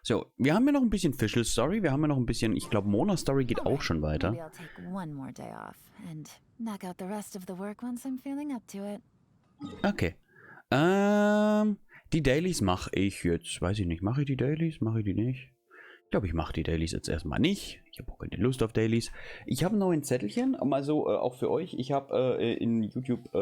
So, wir haben ja noch ein bisschen Fischl Story. Wir haben ja noch ein bisschen, ich glaube, Mona Story geht auch schon weiter. Maybe I'll take one more day off and knock out the rest of the work once I'm feeling up to it. Okay. Die Dailies mache ich jetzt. Weiß ich nicht. Mache ich die Dailies? Mache ich die nicht? Ich glaube, ich mache die Dailies jetzt erstmal nicht. Ich habe auch keine Lust auf Dailies. Ich habe noch ein Zettelchen, also auch für euch. Ich habe in YouTube,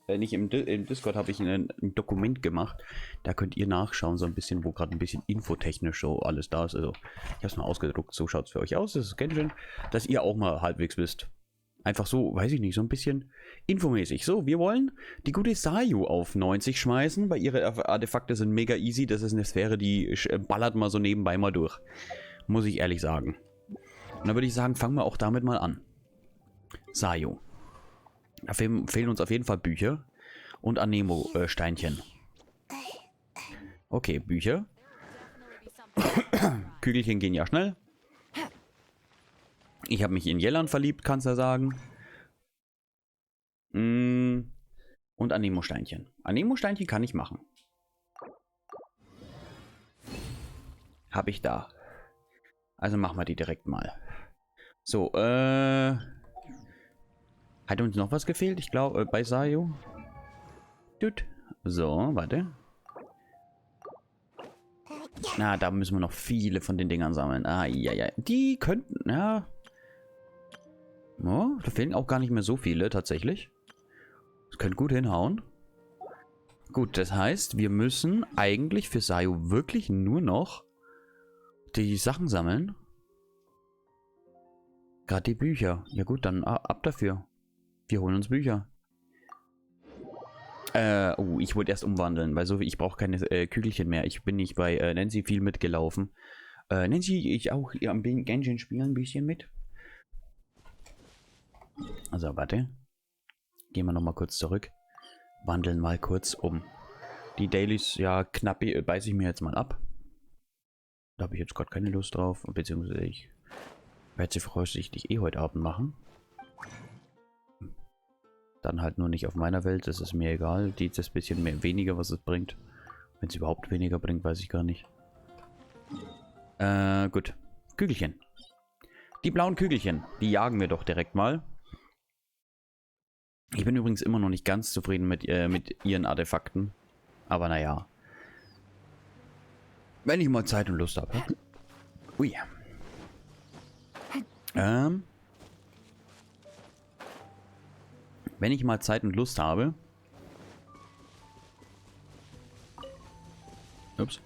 nicht im Discord, habe ich ein Dokument gemacht. Da könnt ihr nachschauen, so ein bisschen, wo gerade ein bisschen infotechnisch so alles da ist. Also, ich habe es mal ausgedruckt. So schaut es für euch aus. Das ist Genshin, dass ihr auch mal halbwegs wisst. Einfach so, weiß ich nicht, so ein bisschen infomäßig. So, wir wollen die gute Sayu auf 90 schmeißen, weil ihre Artefakte sind mega easy. Das ist eine Sphäre, die ballert mal so nebenbei mal durch. Muss ich ehrlich sagen. Und dann würde ich sagen, fangen wir auch damit mal an. Sayu. Da fehlen uns auf jeden Fall Bücher und Anemo-Steinchen. Okay, Bücher. Kügelchen gehen ja schnell. Ich habe mich in Jellan verliebt, kannst du ja sagen. Und Anemo-Steinchen. Anemo-Steinchen kann ich machen. Habe ich da. Also machen wir die direkt mal. So, hat uns noch was gefehlt? Ich glaube, bei Sayu. Gut. So, warte. Na, da müssen wir noch viele von den Dingern sammeln. Ah, ja. Die könnten, ja. Oh, da fehlen auch gar nicht mehr so viele, tatsächlich. Das könnte gut hinhauen. Gut, das heißt, wir müssen eigentlich für Sayu wirklich nur noch die Sachen sammeln. Gerade die Bücher. Ja gut, dann ab dafür. Wir holen uns Bücher. Ich wollte erst umwandeln, weil so wie ich brauche keine Kügelchen mehr. Ich bin nicht bei Nancy viel mitgelaufen. Nancy, ich auch am Genshin spielen ein bisschen mit. Also, warte. Gehen wir nochmal kurz zurück. Wandeln mal kurz um. Die Dailies, ja, knapp beiße ich mir jetzt mal ab. Da habe ich jetzt gerade keine Lust drauf. Beziehungsweise ich werde sie voraussichtlich heute Abend machen. Dann halt nur nicht auf meiner Welt. Das ist mir egal. Die ist das bisschen mehr, weniger, was es bringt. Wenn es überhaupt weniger bringt, weiß ich gar nicht. Gut. Kügelchen. Die blauen Kügelchen. Die jagen wir doch direkt mal. Ich bin übrigens immer noch nicht ganz zufrieden mit ihren Artefakten. Aber naja. Wenn ich mal Zeit und Lust habe. Ui. Wenn ich mal Zeit und Lust habe. Ups.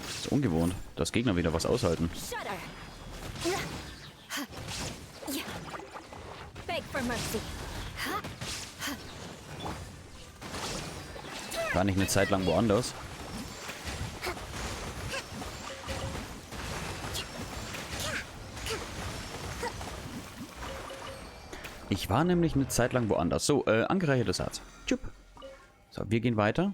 Ist ungewohnt, dass Gegner wieder was aushalten. War nicht eine Zeit lang woanders. Ich war nämlich eine Zeit lang woanders. So, angereichertes Herz. Tschüpp. So, wir gehen weiter.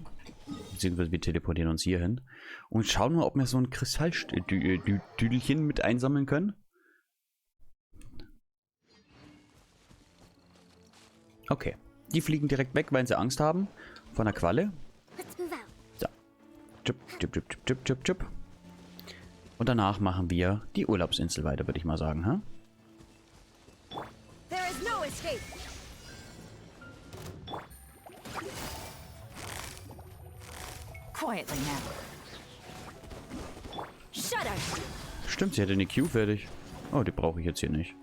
Beziehungsweise wir teleportieren uns hier hin. Und schauen mal, ob wir so ein Kristalltüdelchen mit einsammeln können. Okay. Die fliegen direkt weg, weil sie Angst haben. Von der Qualle. So. Tschüpp. Und danach machen wir die Urlaubsinsel weiter, würde ich mal sagen. Huh? Stimmt, sie hätte eine Q fertig. Oh, die brauche ich jetzt hier nicht.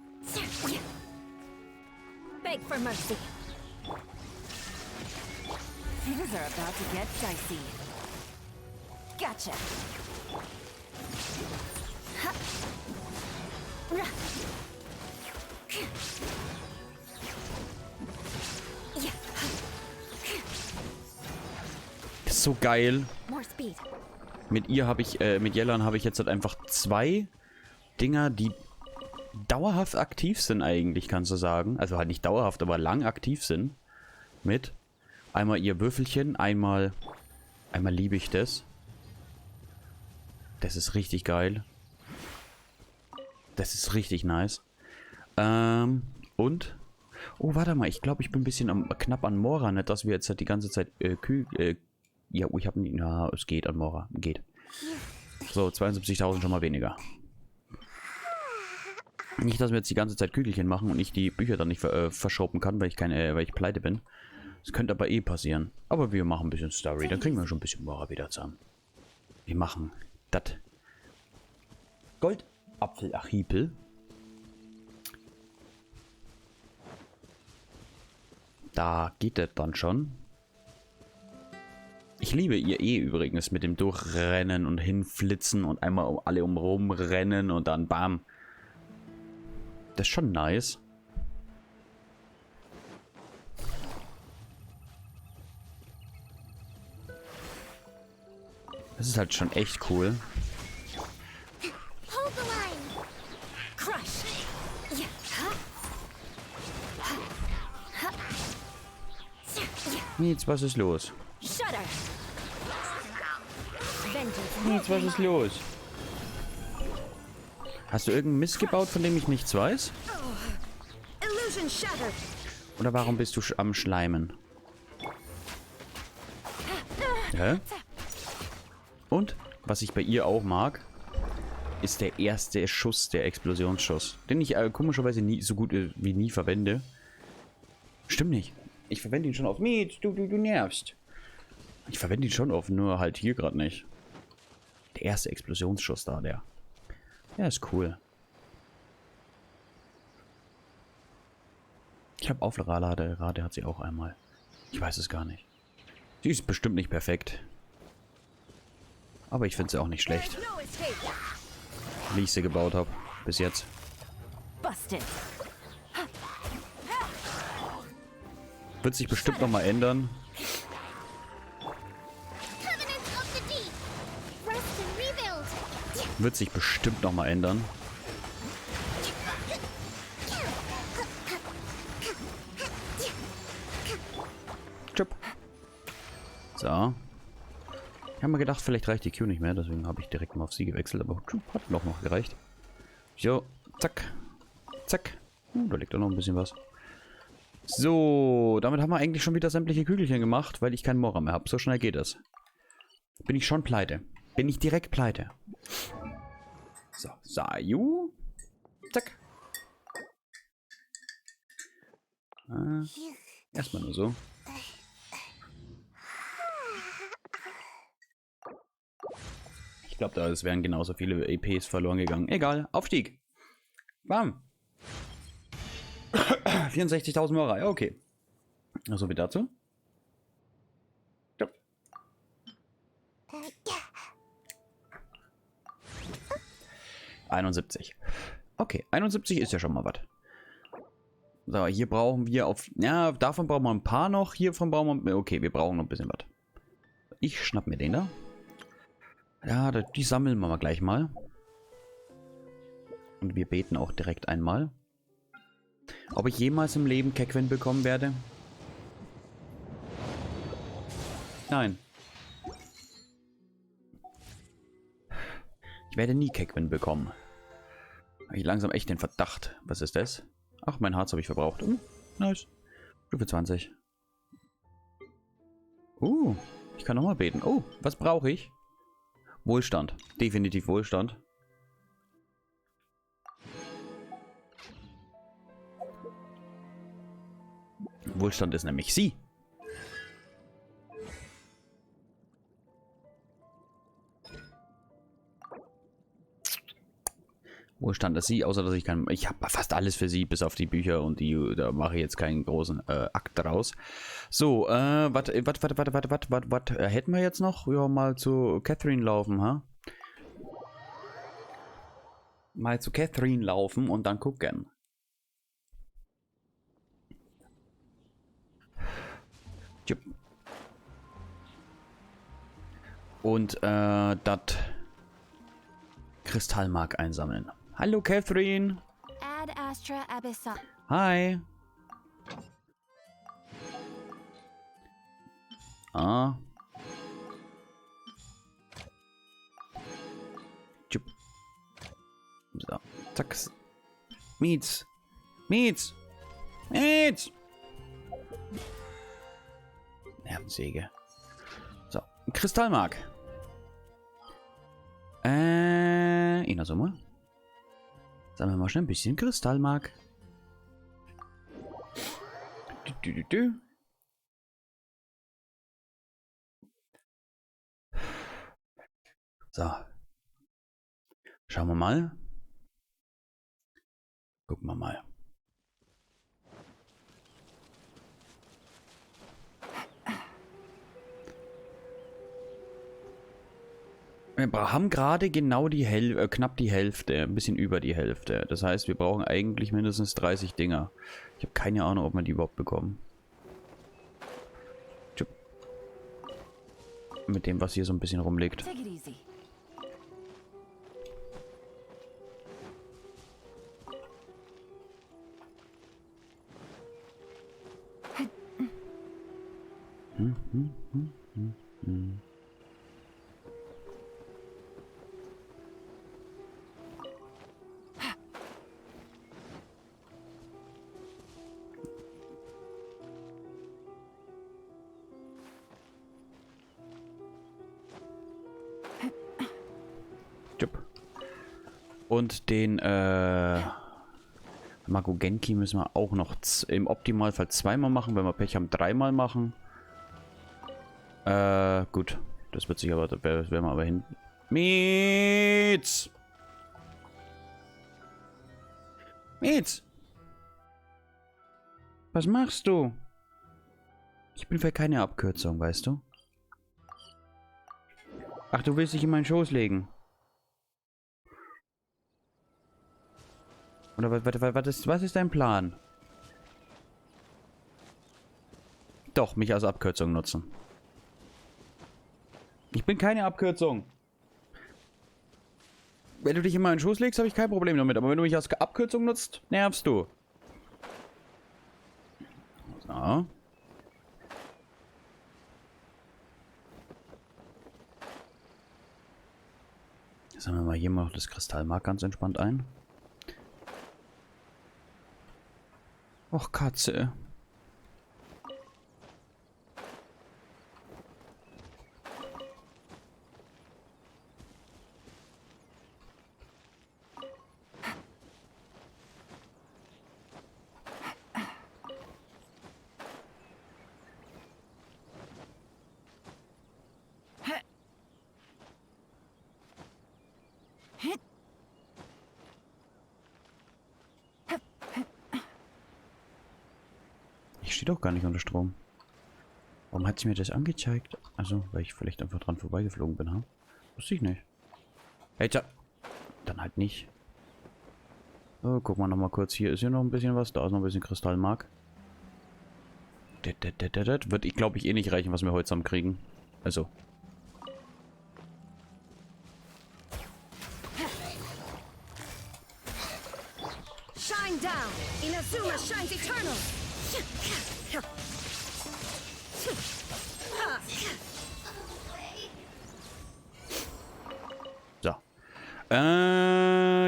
Things are about to get dicey. Gotcha. Das ist so geil. Mit ihr habe ich, mit Jellan habe ich jetzt halt einfach zwei Dinger, die dauerhaft aktiv sind eigentlich, kannst du sagen. Also halt nicht dauerhaft, aber lang aktiv sind. Mit einmal ihr Würfelchen, einmal liebe ich das. Das ist richtig geil. Das ist richtig nice. Und Oh, warte mal. Ich glaube, ich bin ein bisschen knapp an Mora. Nicht, dass wir jetzt halt die ganze Zeit ja, oh, ich habe nicht... Na, es geht an Mora. Geht. So, 72.000 schon mal weniger. Nicht, dass wir jetzt die ganze Zeit Kügelchen machen und ich die Bücher dann nicht verschoben kann, weil ich pleite bin. Das könnte aber eh passieren. Aber wir machen ein bisschen Story. Dann kriegen wir schon ein bisschen Mora wieder zusammen. Wir machen das. Goldapfelarchipel. Da geht das dann schon. Ich liebe ihr übrigens mit dem Durchrennen und hinflitzen und einmal alle rumrennen und dann bam. Das ist schon nice. Das ist halt schon echt cool. Nichts, was ist los? Nichts, was ist los? Hast du irgendeinen Mist gebaut, von dem ich nichts weiß? Oder warum bist du am Schleimen? Hä? Und, was ich bei ihr auch mag, ist der erste Schuss, der Explosionsschuss. Den ich komischerweise nie so gut wie nie verwende. Stimmt nicht. Ich verwende ihn schon oft. Miet, du nervst. Ich verwende ihn schon oft, nur halt hier gerade nicht. Der erste Explosionsschuss da, der. Ja, ist cool. Ich habe Aufladerrate hat sie auch einmal. Ich weiß es gar nicht. Sie ist bestimmt nicht perfekt. Aber ich finde sie auch nicht schlecht. Wie ich sie gebaut habe. Bis jetzt. Wird sich bestimmt noch mal ändern. Wird sich bestimmt noch mal ändern. Tschüpp. So. Ich habe mir gedacht, vielleicht reicht die Q nicht mehr. Deswegen habe ich direkt mal auf sie gewechselt. Aber hat noch gereicht. So. Zack. Zack. Da liegt auch noch ein bisschen was. So, damit haben wir eigentlich schon wieder sämtliche Kügelchen gemacht, weil ich keinen Mora mehr habe. So schnell geht es. Bin ich schon pleite. Bin ich direkt pleite. So, Sayu. Zack. Erstmal nur so. Ich glaube, da wären genauso viele EPs verloren gegangen. Egal, Aufstieg. Bam. 64.000 Mora, ja, okay. So wie dazu. Ja. 71. Okay, 71 ist ja schon mal was. So, hier brauchen wir auf... Ja, davon brauchen wir ein paar noch. Hiervon brauchen wir... Okay, wir brauchen noch ein bisschen was. Ich schnapp mir den da. Ja, die sammeln wir mal gleich mal. Und wir beten auch direkt einmal. Ob ich jemals im Leben Keckwin bekommen werde? Nein. Ich werde nie Keckwin bekommen. Habe ich langsam echt den Verdacht. Was ist das? Ach, mein Harz habe ich verbraucht. Nice. Stufe 20. Ich kann nochmal beten. Oh, was brauche ich? Wohlstand. Definitiv Wohlstand. Wohlstand ist nämlich sie. Wohlstand ist sie, außer dass ich kann. Ich habe fast alles für sie, bis auf die Bücher und die. Da mache ich jetzt keinen großen Akt draus. So, was hätten wir jetzt noch? Ja, mal zu Catherine laufen, ha? Mal zu Catherine laufen und dann gucken. Und das Kristallmark einsammeln. Hallo Catherine. Hi. So, zack. Miets. Jetzt! Nervensäge. So, Kristallmark. In der Summe. Sammeln wir mal schnell ein bisschen Kristallmark. So. Schauen wir mal. Gucken wir mal. Wir haben gerade genau die Hälfte, knapp die Hälfte, ein bisschen über die Hälfte. Das heißt, wir brauchen eigentlich mindestens 30 Dinger. Ich habe keine Ahnung, ob wir die überhaupt bekommen. Mit dem, was hier so ein bisschen rumliegt. Und den Mago-Genki müssen wir auch noch im Optimalfall zweimal machen. Wenn wir Pech haben, dreimal machen. Gut. Das wird sich aber, das werden wir aber hin. Mietz! Mietz! Was machst du? Ich bin für keine Abkürzung, weißt du? Ach, du willst dich in meinen Schoß legen. Oder was ist dein Plan? Doch, mich als Abkürzung nutzen. Ich bin keine Abkürzung. Wenn du dich in meinen Schoß legst, habe ich kein Problem damit. Aber wenn du mich als Abkürzung nutzt, nervst du. So. Sammeln wir mal hier mal das Kristallmark ganz entspannt ein. Och, Katze. Ich stehe doch gar nicht unter Strom. Warum hat sie mir das angezeigt? Also, weil ich vielleicht einfach dran vorbeigeflogen bin, ha? Wusste ich nicht. Hey, dann halt nicht. Oh, guck mal noch mal kurz. Hier ist hier noch ein bisschen was. Da ist noch ein bisschen Kristallmark. Wird, ich glaube, eh nicht reichen, was wir heute zusammen kriegen. Also. Shine down. Inazuma shines eternal. So.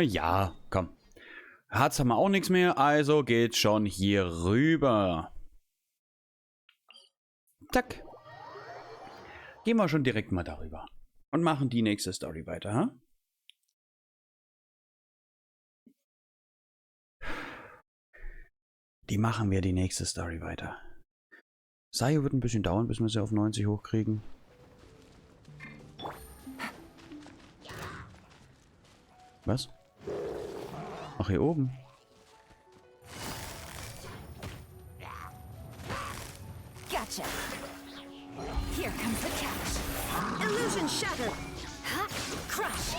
Ja, komm. Harz haben wir auch nichts mehr, also geht's schon hier rüber. Zack. Gehen wir schon direkt mal darüber. Und machen die nächste Story weiter, ha? Die machen wir die nächste Story weiter. Sayo wird ein bisschen dauern, bis wir sie auf 90 hochkriegen. Was? Ach, hier oben. Gotcha. Here comes the catch. Illusion shattered. Huh? Crush.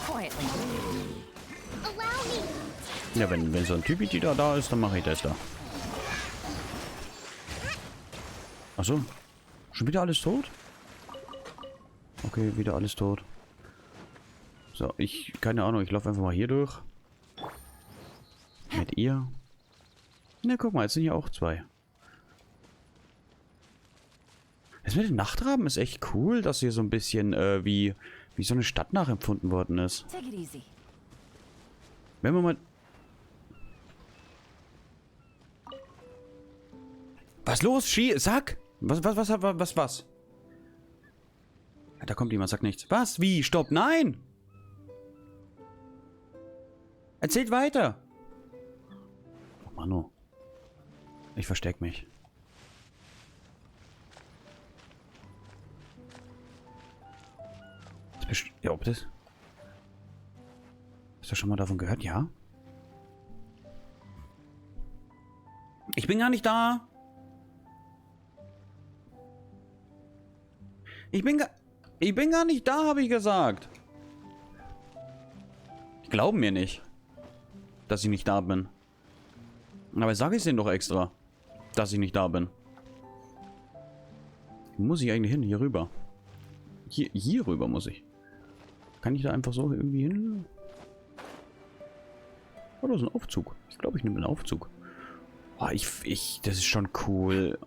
Quietly. Allow me. Ja, wenn so ein Typi da ist, dann mache ich das da. Achso. Schon wieder alles tot? Okay, wieder alles tot. So, keine Ahnung, ich laufe einfach mal hier durch. Mit ihr. Na, guck mal, jetzt sind hier auch zwei. Das mit den Nachtraben ist echt cool, dass hier so ein bisschen wie so eine Stadt nachempfunden worden ist. Take it easy. Wenn wir mal... Was los? Sag! Was? Ja, da kommt jemand, sagt nichts. Was? Wie? Stopp! Nein! Erzählt weiter! Oh, Manu. Ich versteck mich. Ja, ob das... Hast du schon mal davon gehört? Ja? Ich bin gar nicht da! Ich bin gar nicht da, habe ich gesagt. Die glauben mir nicht, dass ich nicht da bin. Aber sage ich es ihnen doch extra, dass ich nicht da bin. Wo muss ich eigentlich hin? Hier rüber. Hier rüber muss ich. Kann ich da einfach so irgendwie hin? Oh, das ist ein Aufzug. Ich glaube, ich nehme einen Aufzug. Oh, das ist schon cool.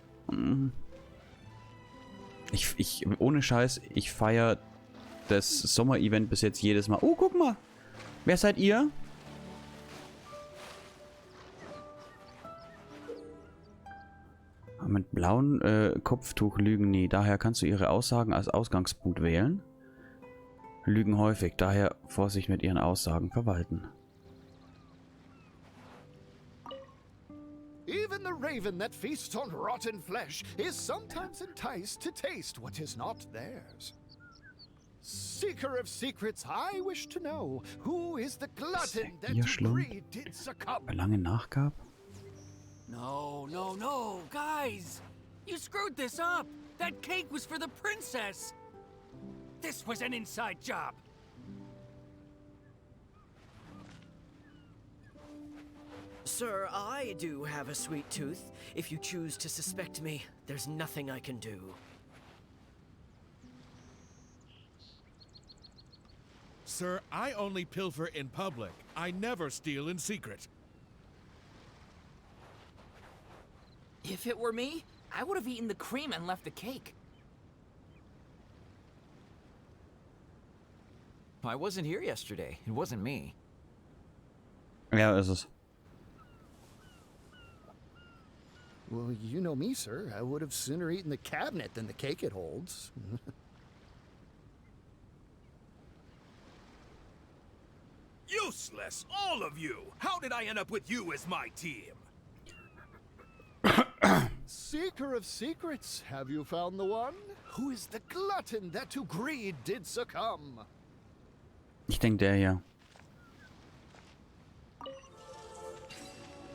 Ohne Scheiß, ich feiere das Sommer-Event bis jetzt jedes Mal. Oh, guck mal. Wer seid ihr? Mit blauen Kopftuch lügen nie. Daher kannst du ihre Aussagen als Ausgangspunkt wählen. Lügen häufig. Daher Vorsicht mit ihren Aussagen verwalten. Even the raven that feasts on rotten flesh is sometimes enticed to taste what is not theirs. Seeker of secrets, I wish to know, who is the glutton that to greed did succumb? Lange Nachgab? No, guys! You screwed this up! That cake was for the princess! This was an inside job! Sir, I do have a sweet tooth. If you choose to suspect me, there's nothing I can do. Sir, I only pilfer in public. I never steal in secret. If it were me, I would have eaten the cream and left the cake. I wasn't here yesterday. It wasn't me. Ja, ist es. Well, you know me, sir. I would have sooner eaten the cabinet than the cake it holds. Useless, all of you! How did I end up with you as my team? Seeker of secrets, have you found the one? Who is the glutton that to greed did succumb? Ich denke der hier.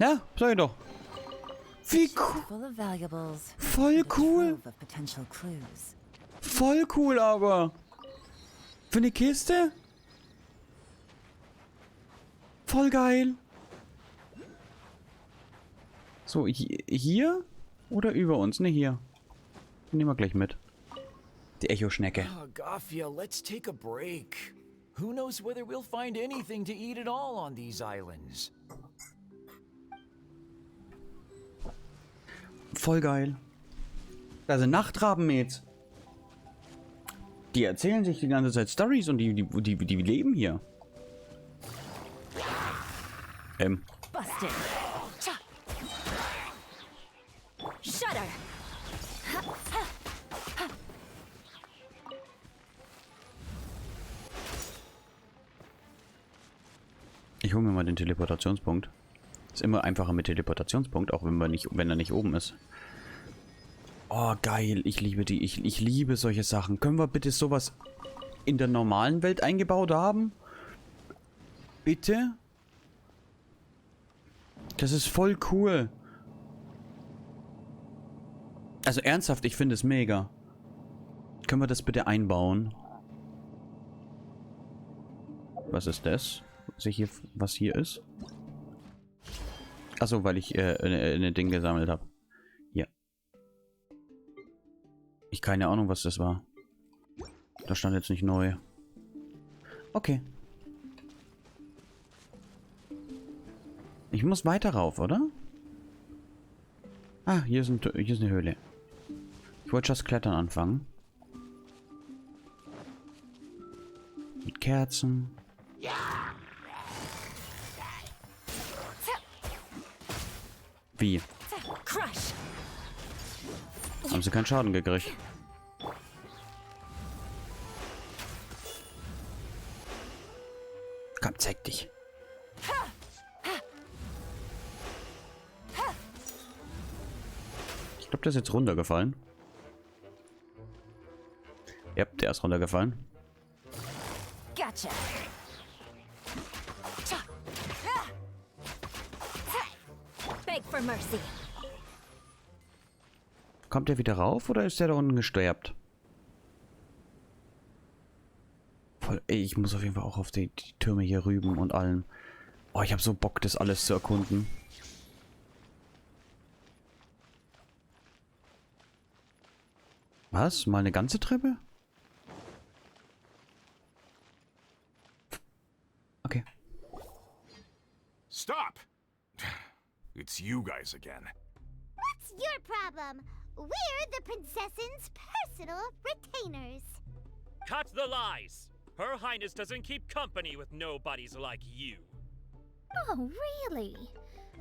Ja, sag ich doch. Wie cool. Full of valuables. Voll cool. Of potential clues. Voll cool, aber. Für eine Kiste? Voll geil. So, hier? Oder über uns? Ne, hier. Nehmen wir gleich mit. Die Echo-Schnecke. Oh, Gothia, let's take a break. Who knows whether we'll find anything to eat at all on these islands? Voll geil. Da sind Nachtrabenmäts. Die erzählen sich die ganze Zeit Storys und die leben hier. Busted. Shudder. Ich hole mir mal den Teleportationspunkt. Ist immer einfacher mit Teleportationspunkt, auch wenn er nicht oben ist. Oh, geil. Ich liebe die. Ich liebe solche Sachen. Können wir bitte sowas in der normalen Welt eingebaut haben? Bitte? Das ist voll cool. Also ernsthaft, ich finde es mega. Können wir das bitte einbauen? Was ist das? Was hier ist? Achso, weil ich eine Ding gesammelt habe. Hier. Ich keine Ahnung, was das war. Da stand jetzt nicht neu. Okay. Ich muss weiter rauf, oder? Ah, hier ist eine Höhle. Ich wollte das Klettern anfangen. Mit Kerzen. Wie? Crush. Haben sie keinen Schaden gekriegt? Komm, zeig dich. Ich glaube, der ist jetzt runtergefallen. Ja, der ist runtergefallen. Gotcha. Beg for mercy. Kommt der wieder rauf oder ist der da unten gesterbt? Voll, ey, ich muss auf jeden Fall auch auf die Türme hier rüben und allem. Oh, ich habe so Bock, das alles zu erkunden. Was? Mal eine ganze Treppe? Okay. Stop! It's you guys again. What's your problem? We're the princess's personal retainers. Cut the lies! Her Highness doesn't keep company with nobodies like you. Oh, really?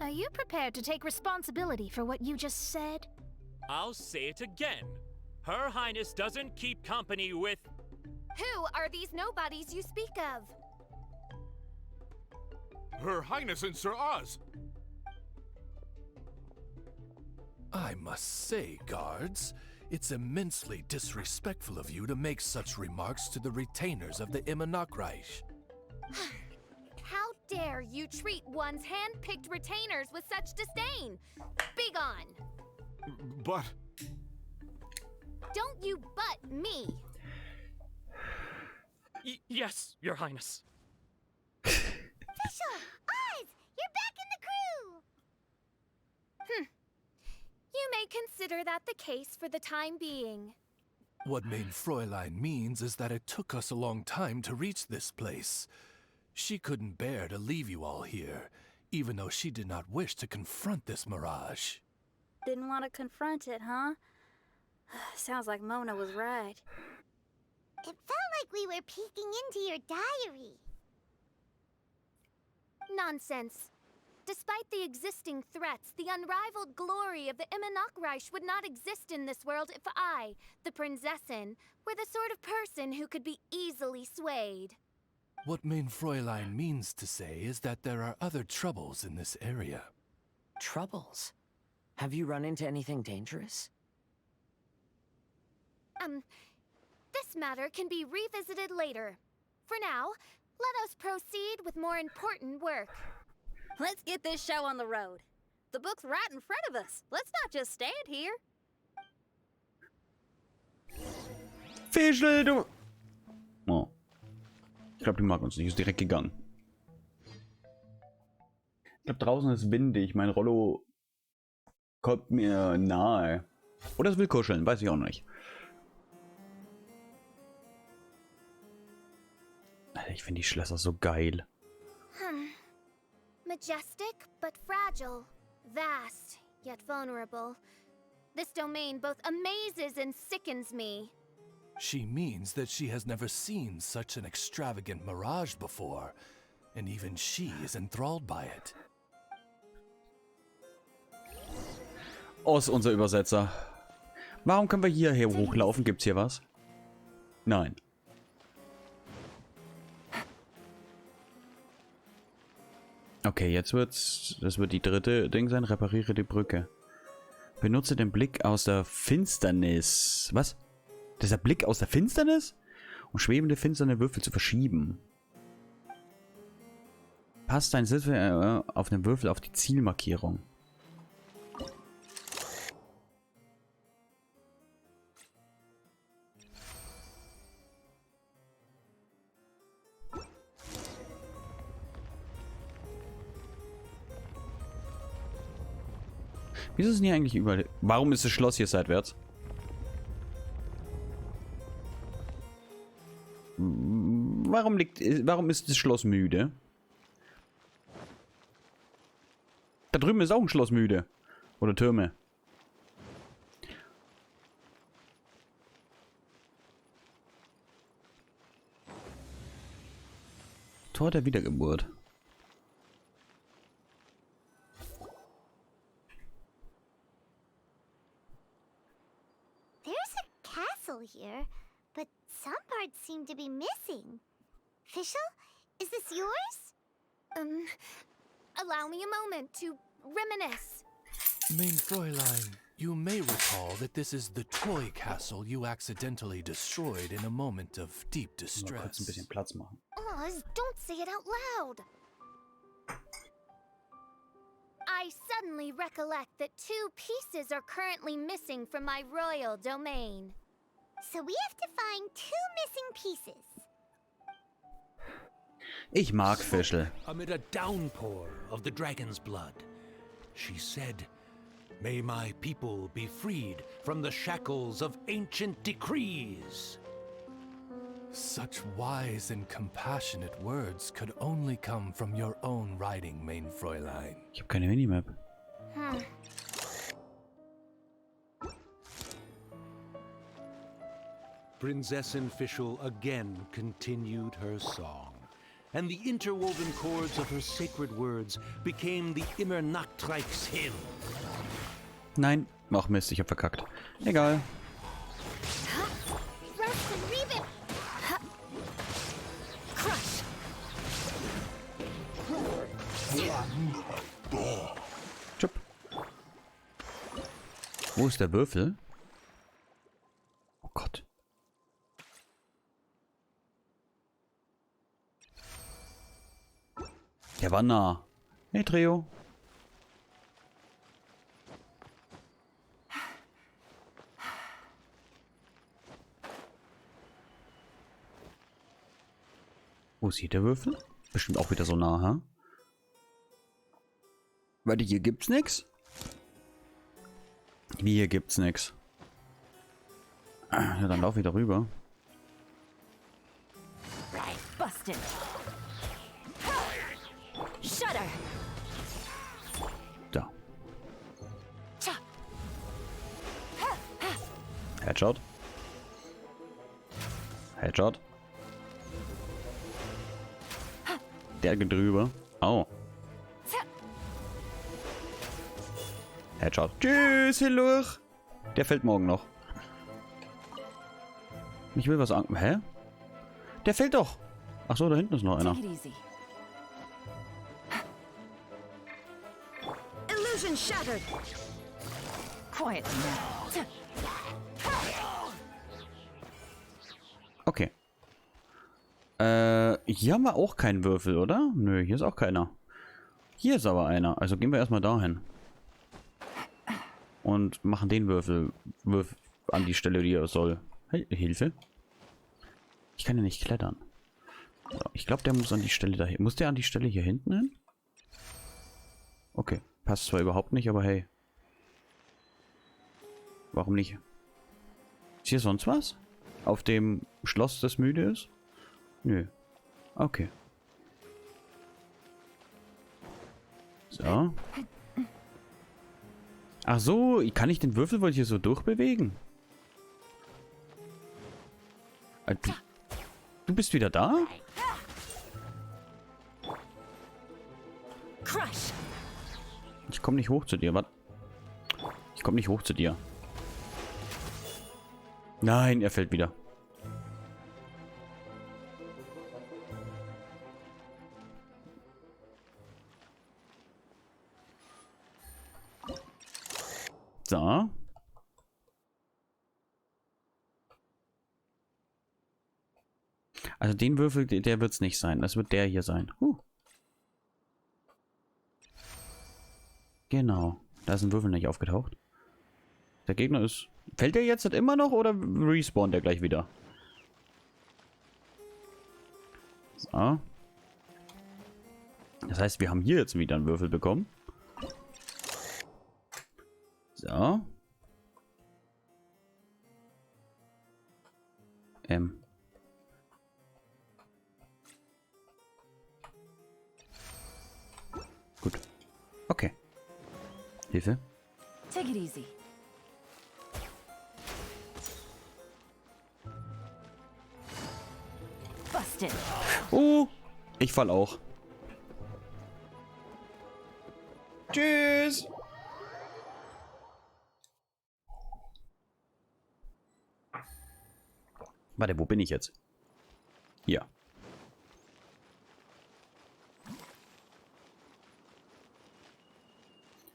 Are you prepared to take responsibility for what you just said? I'll say it again. Her Highness doesn't keep company with... Who are these nobodies you speak of? Her Highness and Sir Oz. I must say, guards, it's immensely disrespectful of you to make such remarks to the retainers of the Immonokreich. How dare you treat one's hand-picked retainers with such disdain? Begone! But... Don't you butt me! Yes, Your Highness. Official! Oz! You're back in the crew! You may consider that the case for the time being. What mein Fräulein means is that it took us a long time to reach this place. She couldn't bear to leave you all here, even though she did not wish to confront this mirage. Didn't want to confront it, huh? Sounds like Mona was right. It felt like we were peeking into your diary. Nonsense. Despite the existing threats, the unrivaled glory of the Immonokreich would not exist in this world if I, the Prinzessin, were the sort of person who could be easily swayed. What mein Fräulein means to say is that there are other troubles in this area. Troubles? Have you run into anything dangerous? This matter can be revisited later. For now, let us proceed with more important work. Let's get this show on the road. The book's right in front of us. Let's not just stand here. Fischl, du... Oh. Ich glaube, die mag uns nicht. Ist direkt gegangen. Ich glaube, draußen ist windig. Mein Rollo kommt mir nahe. Oder es will kuscheln. Weiß ich auch nicht. Alter, ich finde die Schlösser so geil. Majestic, but fragile. Vast, yet vulnerable. This domain both amazes and sickens me. She means that she has never seen such an extravagant mirage before, and even she is enthralled by it. Oz, unser Übersetzer. Warum können wir hierher hochlaufen? Gibt's hier was? Nein. Okay, jetzt wird's... Das wird die dritte Ding sein. Repariere die Brücke. Benutze den Blick aus der Finsternis. Was? Das ist der Blick aus der Finsternis? Um schwebende, finsterne Würfel zu verschieben. Passt dein Silber auf den Würfel auf die Zielmarkierung. Wieso ist denn hier eigentlich überall... Warum ist das Schloss hier seitwärts? Warum ist das Schloss müde? Da drüben ist auch ein Schloss müde. Oder Türme. Tor der Wiedergeburt. castle here, but some parts seem to be missing. Fischl, is this yours? Allow me a moment to reminisce. Mein Fräulein, you may recall that this is the toy castle you accidentally destroyed in a moment of deep Mal kurz ein distress. bisschen Platz machen. Oz, don't say it out loud. I suddenly recollect that 2 pieces are currently missing from my royal domain. So we have to find 2 missing pieces. Ich mag Fischl. Amid a downpour of the dragon's blood, she said, "May my people be freed from the shackles of ancient decrees." Such wise and compassionate words could only come from your own writing, mein Fräulein. Ich habe keine Minimap. Prinzessin Fischl again continued her song, and the interwoven chords of her sacred words became the immer Nachtreichs hymn. Nein. Ach Mist, ich hab verkackt. Egal. Crush. Tschüpp. Wo ist der Würfel? Oh Gott. Der war nah. Hey, Trio. Wo ist hier der Würfel? Bestimmt auch wieder so nah, ha? Warte, hier gibt's nix? Hier gibt's nix. Ja, dann lauf wieder rüber. Busted. Shudder. Da. Headshot. Headshot. Der geht drüber. Au. Headshot. Tschüss, Hilluch. Der fällt morgen noch. Ich will was an... Hä? Der fällt doch. Ach so, da hinten ist noch einer. Illusion shattered. Quiet now. Okay. Hier haben wir auch keinen Würfel, oder? Nö, hier ist auch keiner. Hier ist aber einer. Also gehen wir erstmal dahin. Und machen den Würfel an die Stelle, die er soll. Hilfe. Ich kann ja nicht klettern. So, ich glaube, der muss an die Stelle dahin. Muss der an die Stelle hier hinten hin? Okay. Passt zwar überhaupt nicht, aber hey. Warum nicht? Ist hier sonst was? Auf dem Schloss, das müde ist? Nö. Okay. So. Ach so, kann ich den Würfel wohl hier so durchbewegen? Du bist wieder da? Ich komme nicht hoch zu dir. Was? Ich komme nicht hoch zu dir. Nein, er fällt wieder. So. Also den Würfel, der wird es nicht sein. Das wird der hier sein. Genau. Da ist ein Würfel nicht aufgetaucht. Der Gegner ist... Fällt der jetzt immer noch oder respawnt der gleich wieder? So. Das heißt, wir haben hier jetzt wieder einen Würfel bekommen. So. Gut. Okay. Hilfe. Take it easy. Busted. Ich fall auch. Tschüss. Warte, wo bin ich jetzt? Hier.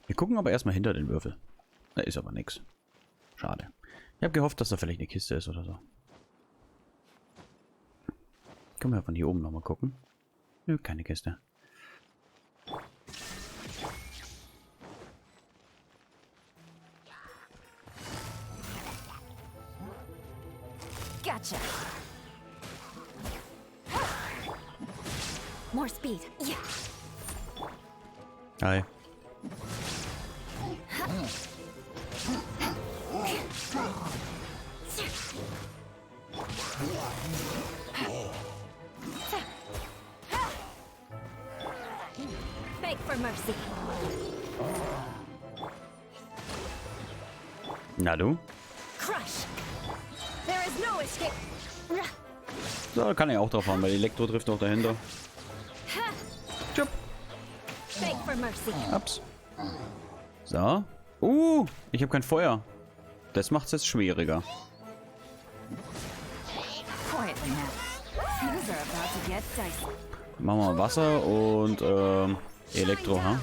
Wir gucken aber erstmal hinter den Würfel. Da ist aber nichts. Schade. Ich habe gehofft, dass da vielleicht eine Kiste ist oder so. Können wir von hier oben nochmal gucken? Nö, keine Kiste. Gotcha. More speed. Yeah. Hi. Beg for mercy. Na du? Crush. There is no escape. So, kann er auch drauf fahren, weil Elektro trifft auch dahinter. Tschüpp. Beg for mercy. Ups. So. Ich habe kein Feuer. Das macht es jetzt schwieriger. Quietly now. Things are about to get dicey. Machen wir Wasser und Elektro, ha?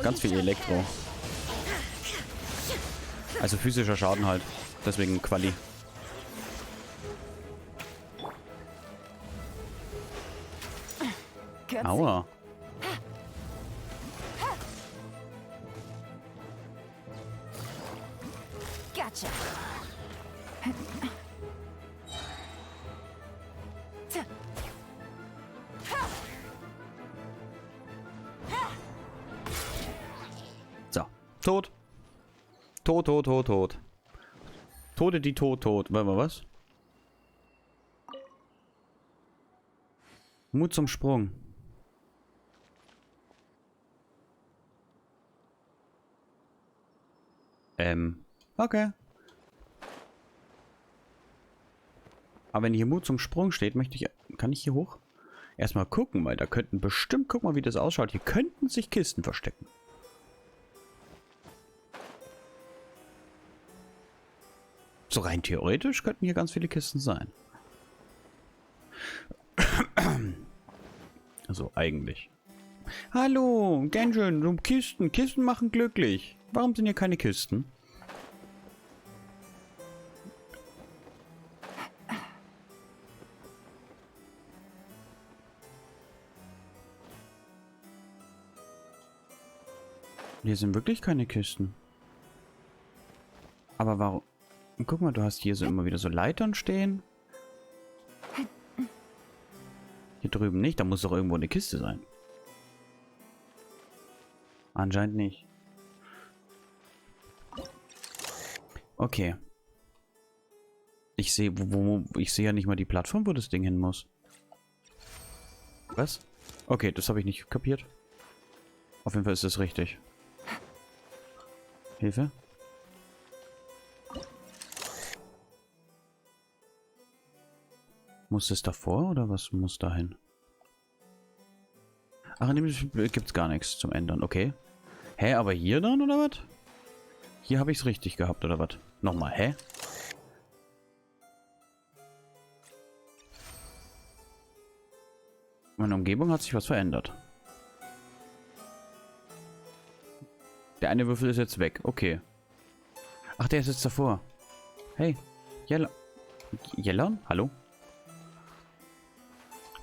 Ganz viel Elektro. Also physischer Schaden halt. Deswegen Quali. Aua. Gotcha. So. Tot. Tot, tot, tot, tot. Tode, die tot, tot. Warte mal, was? Mut zum Sprung. Okay. Aber wenn hier Mut zum Sprung steht, kann ich hier hoch? Erstmal gucken, weil da könnten bestimmt, guck mal, wie das ausschaut. Hier könnten sich Kisten verstecken. So rein theoretisch könnten hier ganz viele Kisten sein. Also eigentlich. Hallo, Genshin, du Kisten. Kisten machen glücklich. Warum sind hier keine Kisten? Hier sind wirklich keine Kisten. Aber warum? Guck mal, du hast hier so immer wieder so Leitern stehen. Hier drüben nicht, da muss doch irgendwo eine Kiste sein. Anscheinend nicht. Okay. Ich sehe ja nicht mal die Plattform, wo das Ding hin muss. Was? Okay, das habe ich nicht kapiert. Auf jeden Fall ist das richtig. Hilfe? Muss das davor oder was muss dahin? Ach, in dem Spiel gibt es gar nichts zum Ändern. Okay. Hä, aber hier dann oder was? Hier habe ich es richtig gehabt oder was? Nochmal, hä? Meine Umgebung hat sich was verändert. Der eine Würfel ist jetzt weg. Okay. Ach, der ist jetzt davor. Hey. Yellon? Hallo?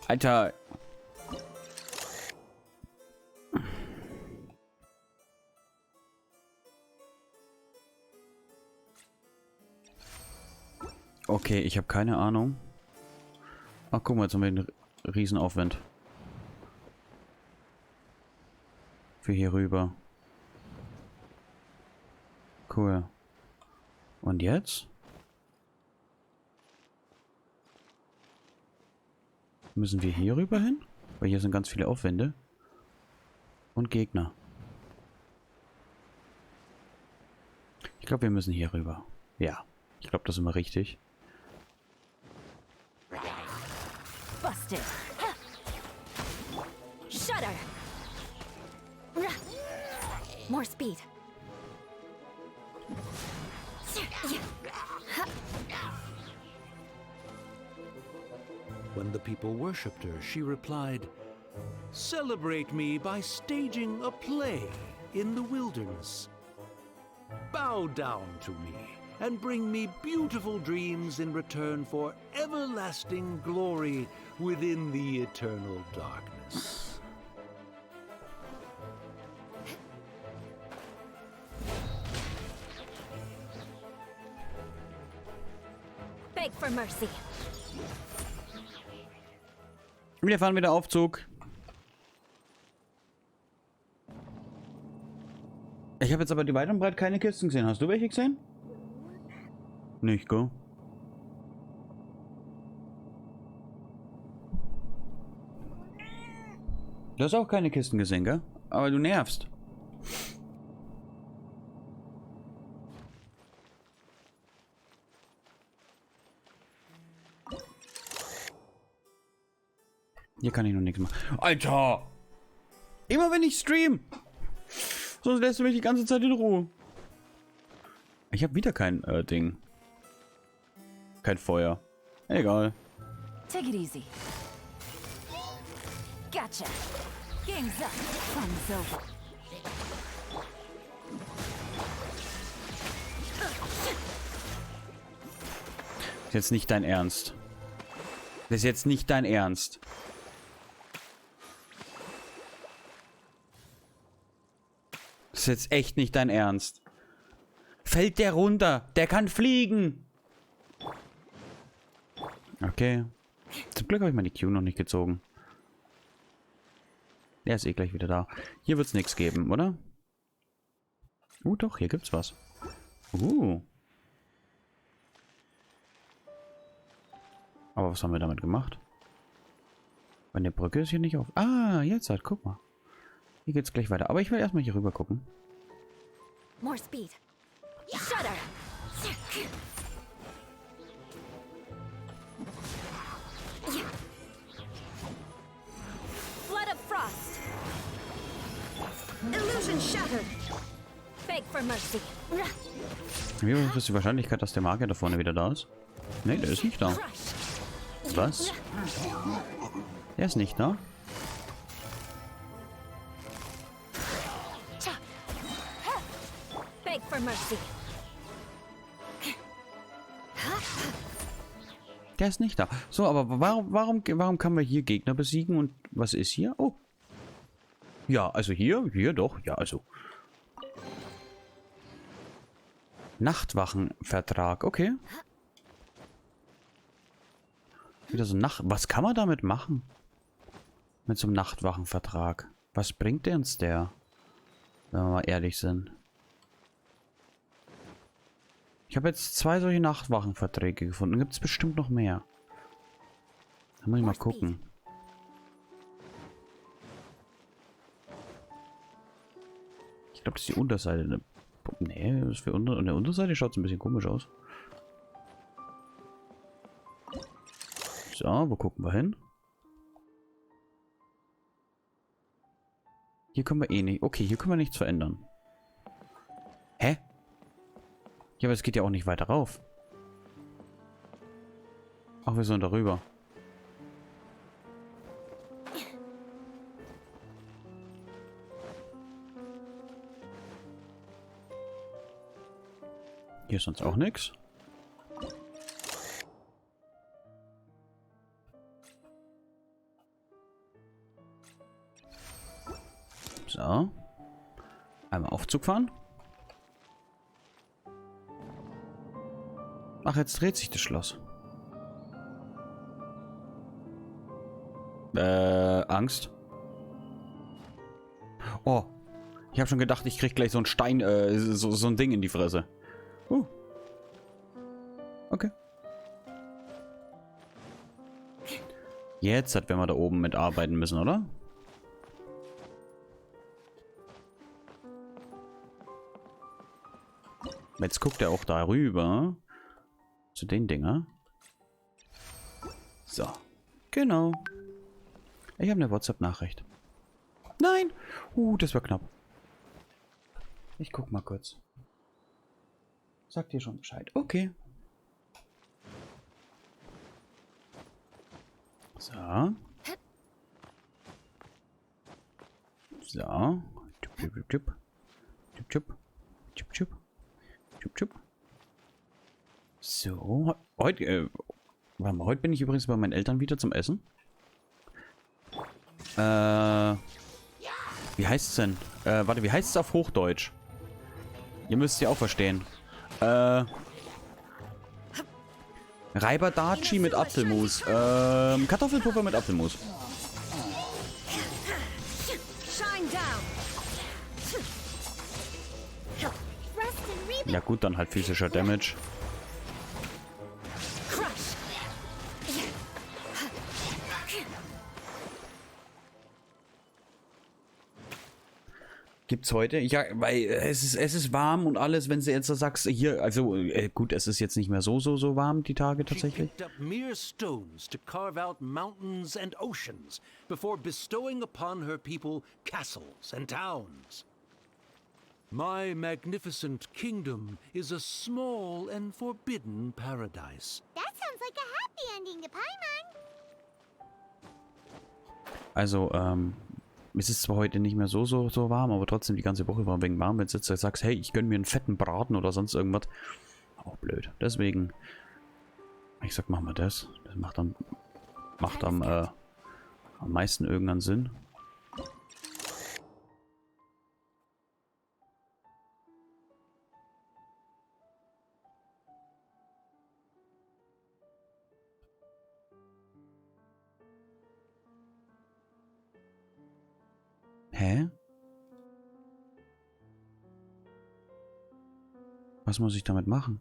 Alter. Okay, ich habe keine Ahnung. Ach, guck mal, jetzt haben wir einen Riesenaufwand. Für hier rüber. Cool. Und jetzt? Müssen wir hier rüber hin? Weil hier sind ganz viele Aufwände. Und Gegner. Ich glaube, wir müssen hier rüber. Ja. Ich glaube, das ist immer richtig. Busted. Shudder. More speed. When the people worshipped her, she replied, "Celebrate me by staging a play in the wilderness. Bow down to me and bring me beautiful dreams in return for everlasting glory within the eternal darkness." Beg for mercy. Wir fahren wieder Aufzug. Ich habe jetzt aber die weit und breit keine Kisten gesehen. Hast du welche gesehen? Nicht, go. Du hast auch keine Kisten gesehen, gell? Aber du nervst. Hier kann ich noch nichts machen. Alter! Immer wenn ich stream! Sonst lässt du mich die ganze Zeit in Ruhe. Ich habe wieder kein Ding. Kein Feuer. Egal. Take it easy. Gotcha. Game's up. Fun's over. Ist jetzt nicht dein Ernst. Das ist jetzt nicht dein Ernst. Das ist jetzt echt nicht dein Ernst. Fällt der runter? Der kann fliegen. Okay. Zum Glück habe ich mal die Q noch nicht gezogen. Der ist eh gleich wieder da. Hier wird es nichts geben, oder? Doch, hier gibt's was. Aber was haben wir damit gemacht? Meine Brücke ist hier nicht auf. Ah, jetzt halt, guck mal. Hier geht's gleich weiter. Aber ich will erstmal hier rüber gucken. More speed. Shudder. Flood of frost. Illusion shattered. Beg for mercy. Wie hoch ist die Wahrscheinlichkeit, dass der Magier da vorne wieder da ist? Ne, der ist nicht da. Was? Der ist nicht da? Beg for mercy. Der ist nicht da. So, aber warum kann man hier Gegner besiegen und was ist hier? Oh. Ja, also hier doch. Ja, also. Nachtwachenvertrag, okay. Wieder so was kann man damit machen? Mit so einem Nachtwachenvertrag. Was bringt uns der? Wenn wir mal ehrlich sind. Ich habe jetzt 2 solche Nachtwachenverträge gefunden. Gibt es bestimmt noch mehr. Da muss ich mal gucken. Ich glaube, das ist die Unterseite. Nee, das ist für an der Unterseite schaut es ein bisschen komisch aus. So, wo gucken wir hin? Hier können wir eh nicht. Okay, hier können wir nichts verändern. Hä? Ja, aber es geht ja auch nicht weiter rauf. Ach, wir sind darüber. Hier ist sonst auch nichts. So. Einmal Aufzug fahren. Ach, jetzt dreht sich das Schloss. Angst. Oh. Ich habe schon gedacht, ich krieg gleich so ein Stein, so ein Ding in die Fresse. Okay. Jetzt werden wir da oben mitarbeiten müssen, oder? Jetzt guckt er auch da rüber. Zu den Dinger. So. Genau. Ich habe eine WhatsApp-Nachricht. Nein! Das war knapp. Ich guck mal kurz. Sagt ihr schon Bescheid? Okay. So. So. Tschub, tschub, tschub. Tschub, tschub. Tschub, tschub. Tschub, tschub. So. Heute bin ich übrigens bei meinen Eltern wieder zum Essen. Wie heißt es denn? Warte, wie heißt es auf Hochdeutsch? Ihr müsst es ja auch verstehen. Reiberdatschi mit Apfelmus. Kartoffelpuffer mit Apfelmus. Ja gut, dann halt physischer Damage. Gibt's heute? Ja, weil es ist warm und alles, wenn sie jetzt so sagst, hier, also gut, es ist jetzt nicht mehr so warm, die Tage tatsächlich. She picked up mere stones to carve out mountains and oceans before bestowing upon her people castles and towns. My magnificent kingdom is a small and forbidden paradise. That sounds like a happy ending to Paimon. Also, es ist zwar heute nicht mehr so warm, aber trotzdem die ganze Woche war wegen warm. Wenn du jetzt sagst, hey, ich gönn mir einen fetten Braten oder sonst irgendwas, auch blöd. Deswegen, ich sag, machen wir das. Das macht am meisten irgendeinen Sinn. Hä? Was muss ich damit machen?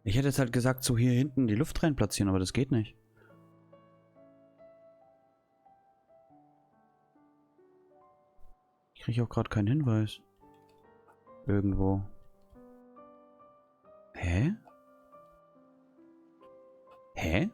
Ich hätte jetzt halt gesagt, so hier hinten die Luft rein platzieren, aber das geht nicht. Ich kriege auch gerade keinen Hinweis. Irgendwo. Hä? Hä?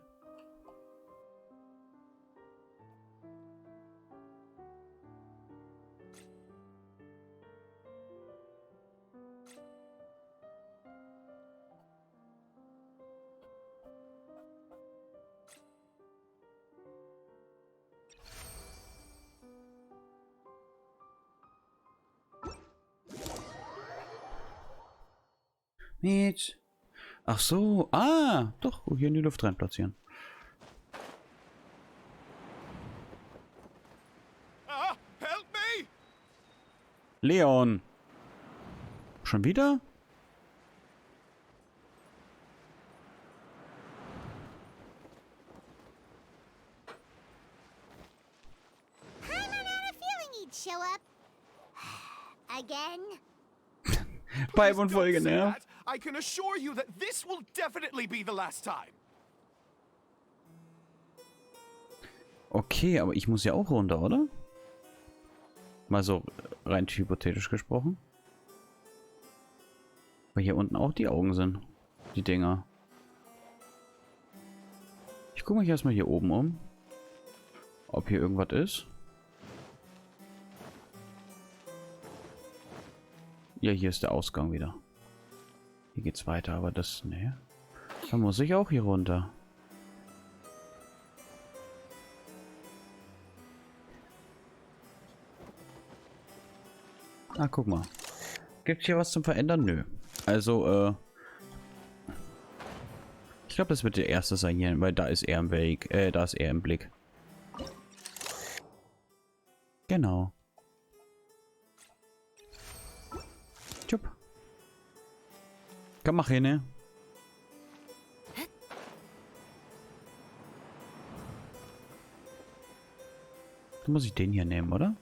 Mit. Ach so. Ah, doch. Hier in die Luft rein platzieren. Help me! Leon. Schon wieder? Paimon had a feeling he'd show up. Again? Pipe und voll genervt. I can assure you that this will definitely be the last time. Okay, aber ich muss ja auch runter, oder? Mal so rein hypothetisch gesprochen. Weil hier unten auch die Augen sind. Die Dinger. Ich gucke mich erstmal hier oben um. Ob hier irgendwas ist. Ja, hier ist der Ausgang wieder. Hier geht's weiter, aber das... Ne. Da muss ich auch hier runter. Ah, guck mal. Gibt's hier was zum Verändern? Nö. Also, ich glaube, das wird der erste sein hier, weil da ist er im Weg. Da ist er im Blick. Genau. Tschüpp. Komm, mach hin, ne? Dann muss ich den hier nehmen, oder?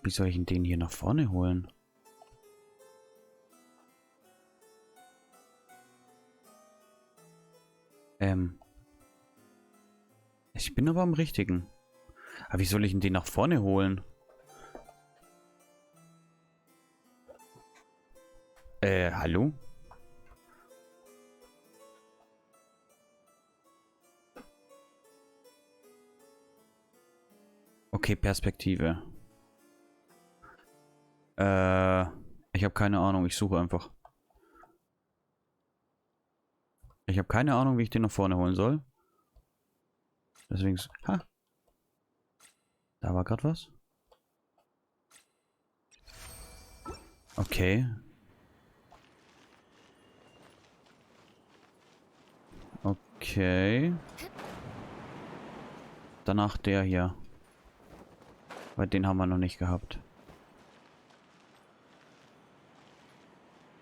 Wie soll ich denn den hier nach vorne holen? Ich bin aber am richtigen. Aber wie soll ich denn den nach vorne holen? Hallo? Okay, Perspektive. Ich habe keine Ahnung, ich suche einfach. Ich habe keine Ahnung, wie ich den nach vorne holen soll. Deswegen... Ha! Da war gerade was. Okay. Okay. Danach der hier. Weil den haben wir noch nicht gehabt.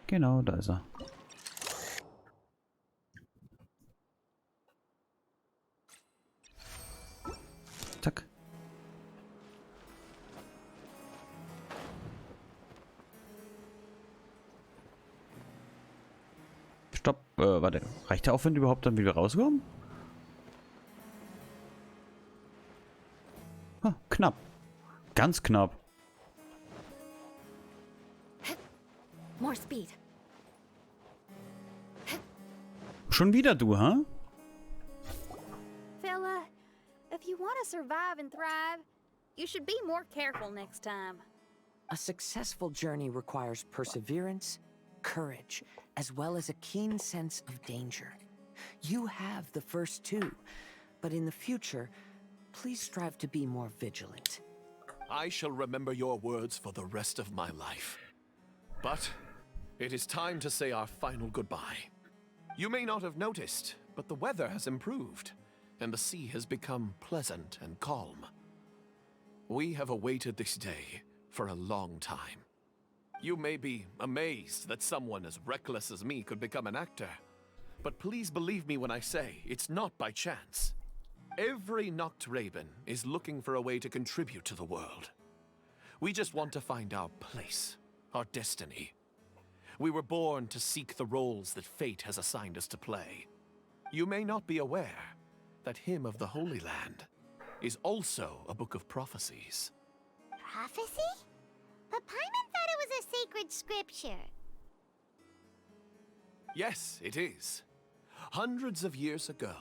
Genau, da ist er. Zack. Stopp. Warte. Reicht der Aufwand überhaupt dann, wie wir rauskommen? Ah, knapp. Ganz knapp. More speed. Schon wieder du, hä? Fella, if you want to survive and thrive, you should be more careful next time. A successful journey requires perseverance, courage, as well as a keen sense of danger. You have the first two, but in the future, please strive to be more vigilant. I shall remember your words for the rest of my life. But it is time to say our final goodbye. You may not have noticed, but the weather has improved, and the sea has become pleasant and calm. We have awaited this day for a long time. You may be amazed that someone as reckless as me could become an actor, but please believe me when I say it's not by chance. Every Nachtraben is looking for a way to contribute to the world. We just want to find our place, our destiny. We were born to seek the roles that fate has assigned us to play. You may not be aware that Hymn of the Holy Land is also a book of prophecies. Prophecy? But Paimon thought it was a sacred scripture. Yes, it is. Hundreds of years ago,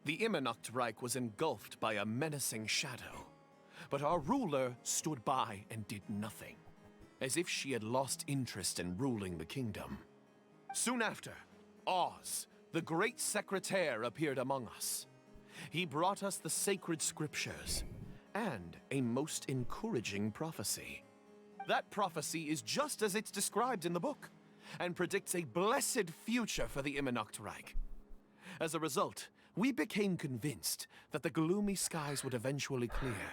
the Immernachtreich was engulfed by a menacing shadow. But our ruler stood by and did nothing, as if she had lost interest in ruling the kingdom. Soon after, Oz, the great secretaire, appeared among us. He brought us the sacred scriptures and a most encouraging prophecy. That prophecy is just as it's described in the book, and predicts a blessed future for the Immernachtreich. As a result, we became convinced that the gloomy skies would eventually clear,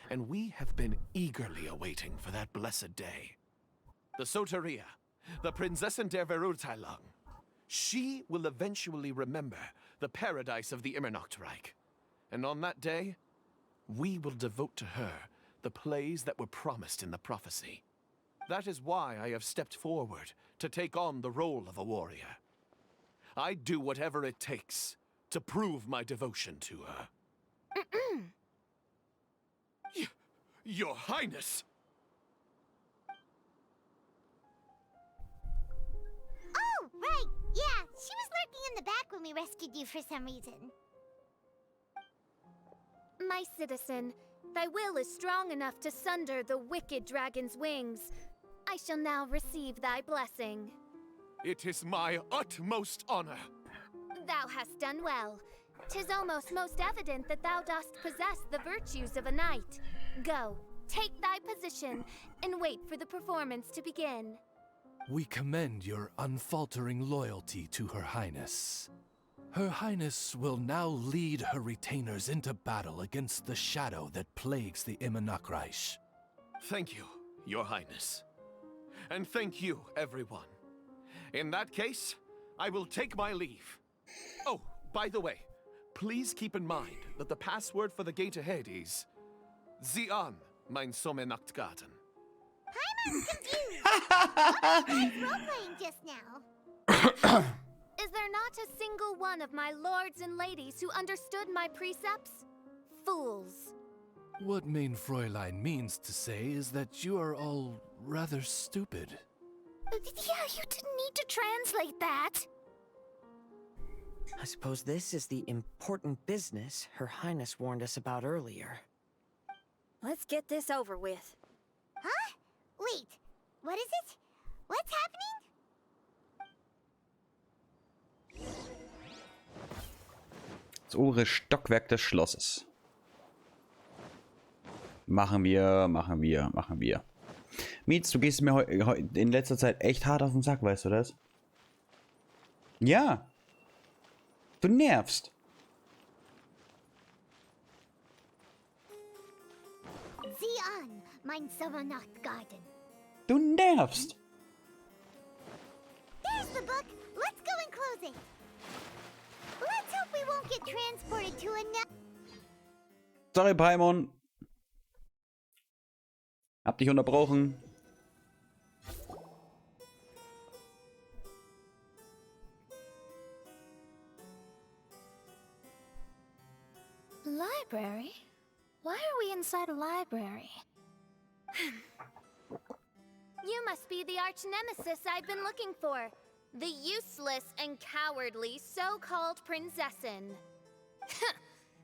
and we have been eagerly awaiting for that blessed day. The Soteria, the Prinzessin der Verurteilung, she will eventually remember the paradise of the Immernachtreich, and on that day, we will devote to her the plays that were promised in the prophecy. That is why I have stepped forward to take on the role of a warrior. I'd do whatever it takes to prove my devotion to her. Your Highness! Oh, right! Yeah, she was lurking in the back when we rescued you for some reason. My citizen, thy will is strong enough to sunder the wicked dragon's wings. I shall now receive thy blessing. It is my utmost honor. Thou hast done well. 'Tis almost most evident that thou dost possess the virtues of a knight. Go, take thy position, and wait for the performance to begin. We commend your unfaltering loyalty to Her Highness. Her Highness will now lead her retainers into battle against the shadow that plagues the Immernachtreich. Thank you, Your Highness. And thank you, everyone. In that case, I will take my leave. Oh, by the way, please keep in mind that the password for the gate ahead is Zian, mein Sommernachtgarten. Paimon's confused. What was role-playing just now? Is there not a single one of my lords and ladies who understood my precepts? Fools. What Mein Fräulein means to say is that you are all rather stupid. Yeah, you didn't need to translate that. I suppose this is the important business Her Highness warned us about earlier. Let's get this over with. Huh? Wait, what is it? What's happening? Das obere Stockwerk des Schlosses. Machen wir. Mietz, du gehst mir in letzter Zeit echt hart auf den Sack, weißt du das? Ja. Du nervst. Sieh an, mein Sommernachtgarten. Du nervst. There's the book. Let's go and close it. Let's hope we won't get transported to another. Sorry, Paimon. Hab dich unterbrochen. Library? Why are we inside a library? You must be the arch nemesis I've been looking for. The useless and cowardly so-called Prinzessin.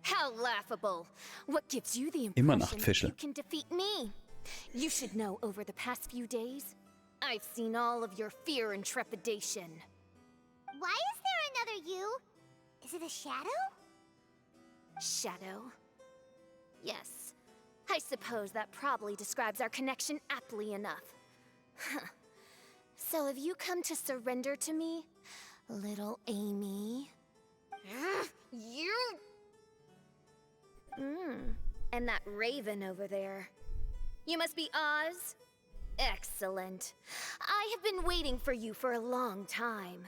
How laughable. What gives you the impression that you can defeat me? You should know over the past few days, I've seen all of your fear and trepidation. Why is there another you? Is it a shadow? Shadow? Yes. I suppose that probably describes our connection aptly enough. So have you come to surrender to me, little Amy? You... And that raven over there. You must be Oz? Excellent. I have been waiting for you for a long time.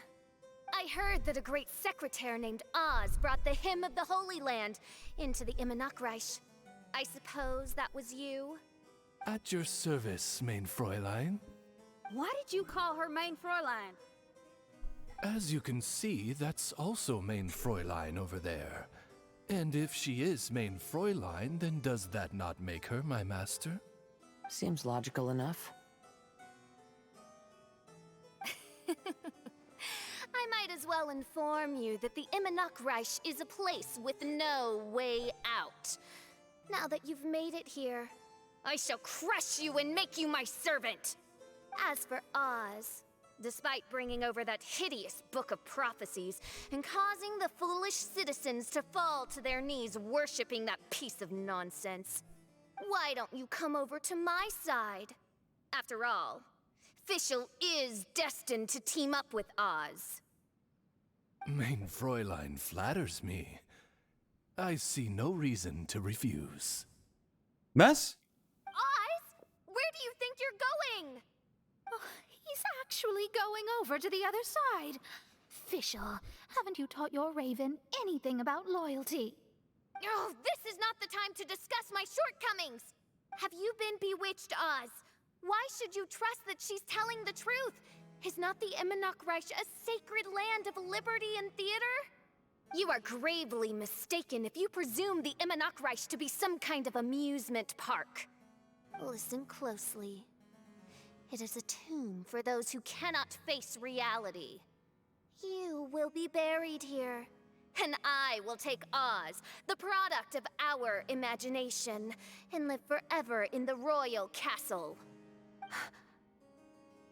I heard that a great secretary named Oz brought the hymn of the Holy Land into the Immenachreich. I suppose that was you? At your service, mein Fräulein. Why did you call her Mein Fräulein? As you can see, that's also mein Fräulein over there. And if she is mein Fräulein, then does that not make her my master? Seems logical enough. I might as well inform you that the Immenachreich is a place with no way out. Now that you've made it here, I shall crush you and make you my servant. As for Oz, despite bringing over that hideous book of prophecies and causing the foolish citizens to fall to their knees worshipping that piece of nonsense, why don't you come over to my side? After all, Fischl is destined to team up with Oz. Mein Fräulein flatters me. I see no reason to refuse. Was? Oz? Where do you think you're going? Oh, he's actually going over to the other side. Fischl, haven't you taught your raven anything about loyalty? Oh, this is not the time to discuss my shortcomings. Have you been bewitched, Oz? Why should you trust that she's telling the truth? Is not the Immenachreich a sacred land of liberty and theater? You are gravely mistaken if you presume the Immenachreich to be some kind of amusement park. Listen closely. It is a tomb for those who cannot face reality. You will be buried here, and I will take Oz, the product of our imagination, and live forever in the royal castle.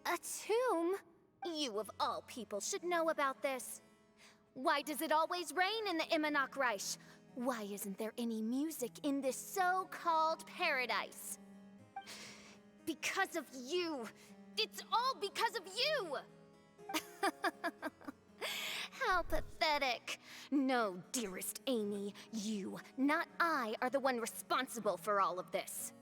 A tomb? You of all people should know about this. Why does it always rain in the Immenachreich? Why isn't there any music in this so-called paradise? Because of you. It's all because of you! How pathetic. No, dearest Amy, you, not I, are the one responsible for all of this.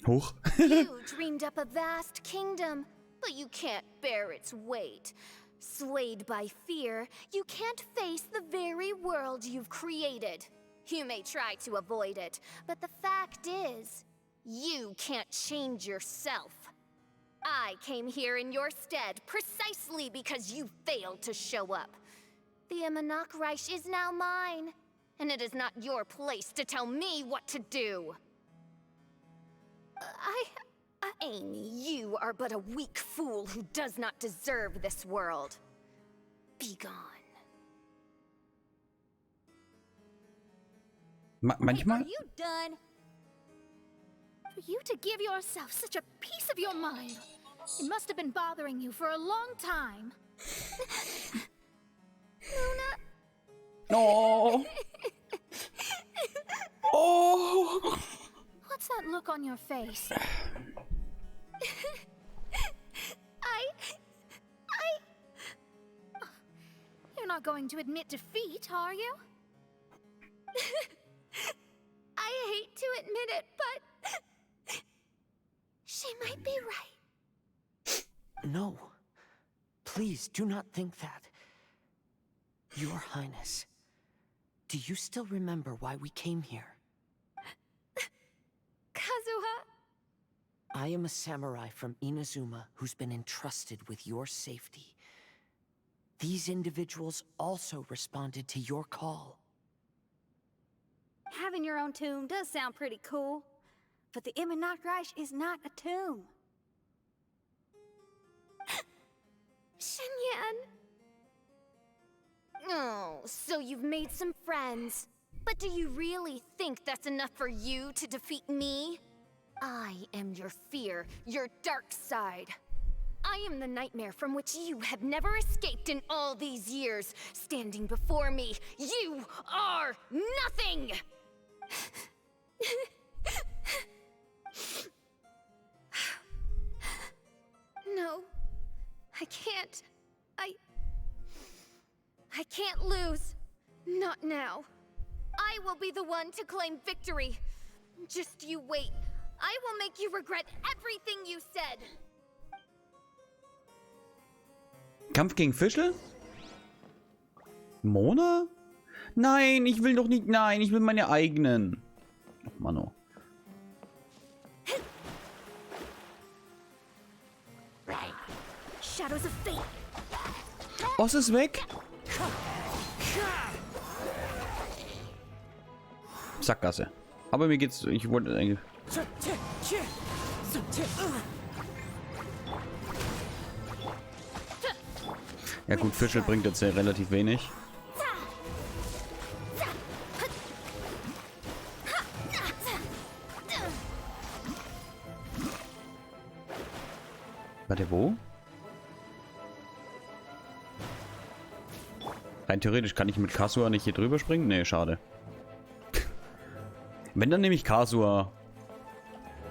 Hoch. You dreamed up a vast kingdom, but you can't bear its weight. Swayed by fear, you can't face the very world you've created. You may try to avoid it, but the fact is, you can't change yourself. I came here in your stead precisely because you failed to show up. The Immenachreich is now mine, and it is not your place to tell me what to do. I Amy, you are but a weak fool who does not deserve this world. Be gone. Manchmal... Are you done? For you to give yourself such a piece of your mind, it must have been bothering you for a long time. Luna. Oh. Oh. What's that look on your face? You're not going to admit defeat, are you? I hate to admit it, but she might be right. No. Please do not think that. Your Highness, do you still remember why we came here? Kazuha? I am a samurai from Inazuma who's been entrusted with your safety. These individuals also responded to your call. Having your own tomb does sound pretty cool, but the Immonakreich is not a tomb. Shinyan. Oh, so you've made some friends. But do you really think that's enough for you to defeat me? I am your fear, your dark side. I am the nightmare from which you have never escaped in all these years. Standing before me, you are nothing! No, I can't. I can't lose. Not now. I will be the one to claim victory. Just you wait. I will make you regret everything you said. Kampf gegen Fische? Mona? Nein, ich will doch nicht. Nein, ich will meine eigenen. Ach, Mano. Shadows of fate. Oss ist weg. Sackgasse. Aber mir geht's. Ich wollte eigentlich. Ja gut, Fische bringt jetzt ja relativ wenig. Warte, wo? Rein theoretisch kann ich mit Kasua nicht hier drüber springen? Nee, schade. Wenn, dann nehme ich Kasua.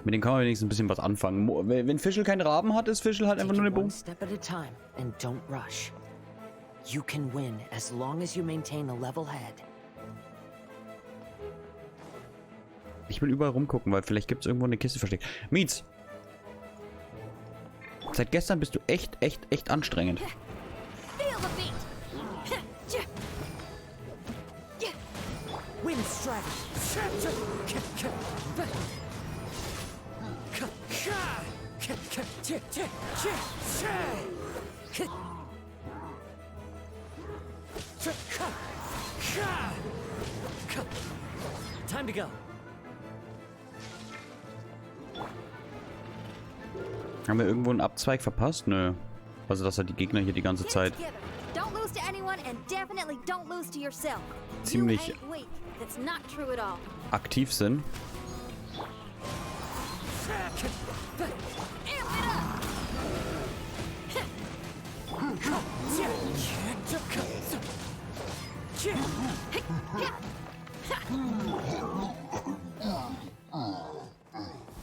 Mit dem kann man wenigstens ein bisschen was anfangen. Wenn Fischl keinen Raben hat, ist Fischl halt einfach nur eine Boom. You can win as long as you maintain a level head. Ich will überall rumgucken, weil vielleicht gibt es irgendwo eine Kiste versteckt. Mietz! Seit gestern bist du echt anstrengend. Time to go. Haben wir irgendwo einen Abzweig verpasst? Nö. Also das hat die Gegner hier die ganze Zeit ziemlich aktiv sind.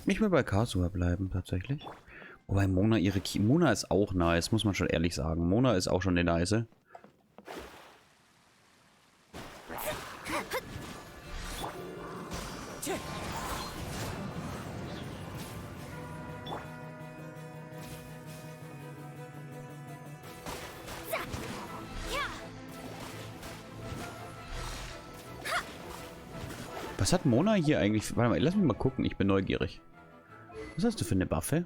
Ich will bei Kasua bleiben, tatsächlich. Wobei Mona Mona ist auch nice, muss man schon ehrlich sagen. Mona ist auch schon eine nice. Was hat Mona hier eigentlich? Warte mal, lass mich mal gucken, ich bin neugierig. Was hast du für eine Waffe?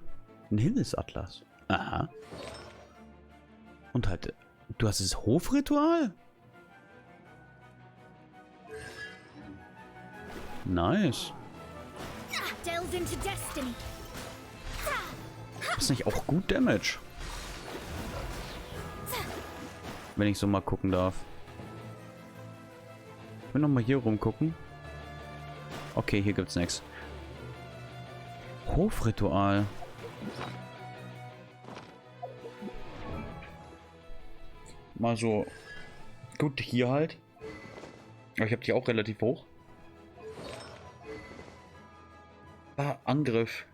Ein Himmelsatlas. Aha. Und halt, du hast das Hofritual? Nice. Delve into destiny. Ist nicht auch gut Damage? Wenn ich so mal gucken darf. Ich will noch mal hier rumgucken. Okay, hier gibt's nichts. Hofritual. Mal so. Gut, hier halt. Aber ich habe die auch relativ hoch. Ah, Angriff.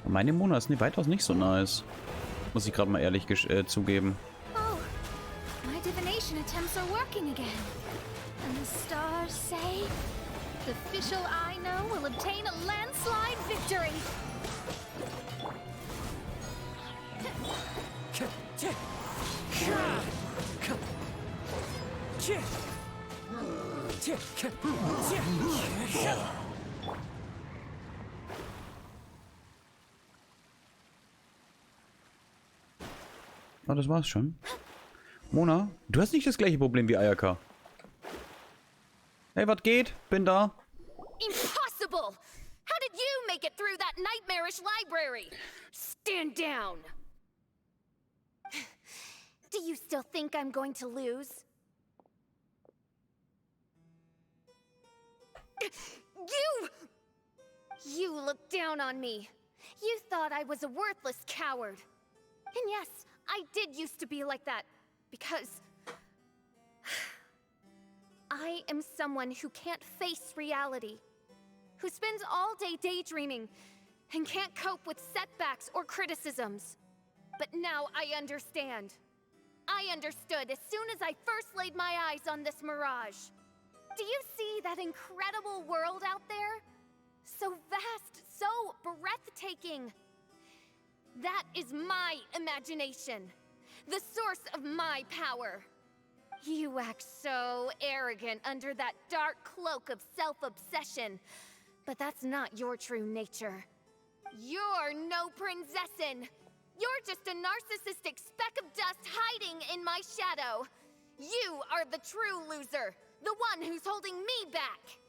Meine Mona ist weitaus nicht so nice. Muss ich gerade mal ehrlich zugeben. Oh, my divination attempts are working again. And the stars say the official I know will obtain a landslide victory. Oh, das war's schon. Mona, du hast nicht das gleiche Problem wie Ayaka. Hey, was geht? Bin da. Impossible! How did you make it through that nightmarish library? Stand down! Do you still think I'm going to lose? You looked down on me. You thought I was a worthless coward. And yes, I did used to be like that, because I am someone who can't face reality, who spends all day daydreaming and can't cope with setbacks or criticisms. But now I understand. I understood as soon as I first laid my eyes on this mirage. Do you see that incredible world out there? So vast, so breathtaking. That is my imagination, the source of my power. You act so arrogant under that dark cloak of self-obsession, but that's not your true nature. You're no princessin. You're just a narcissistic speck of dust hiding in my shadow. You are the true loser, the one who's holding me back.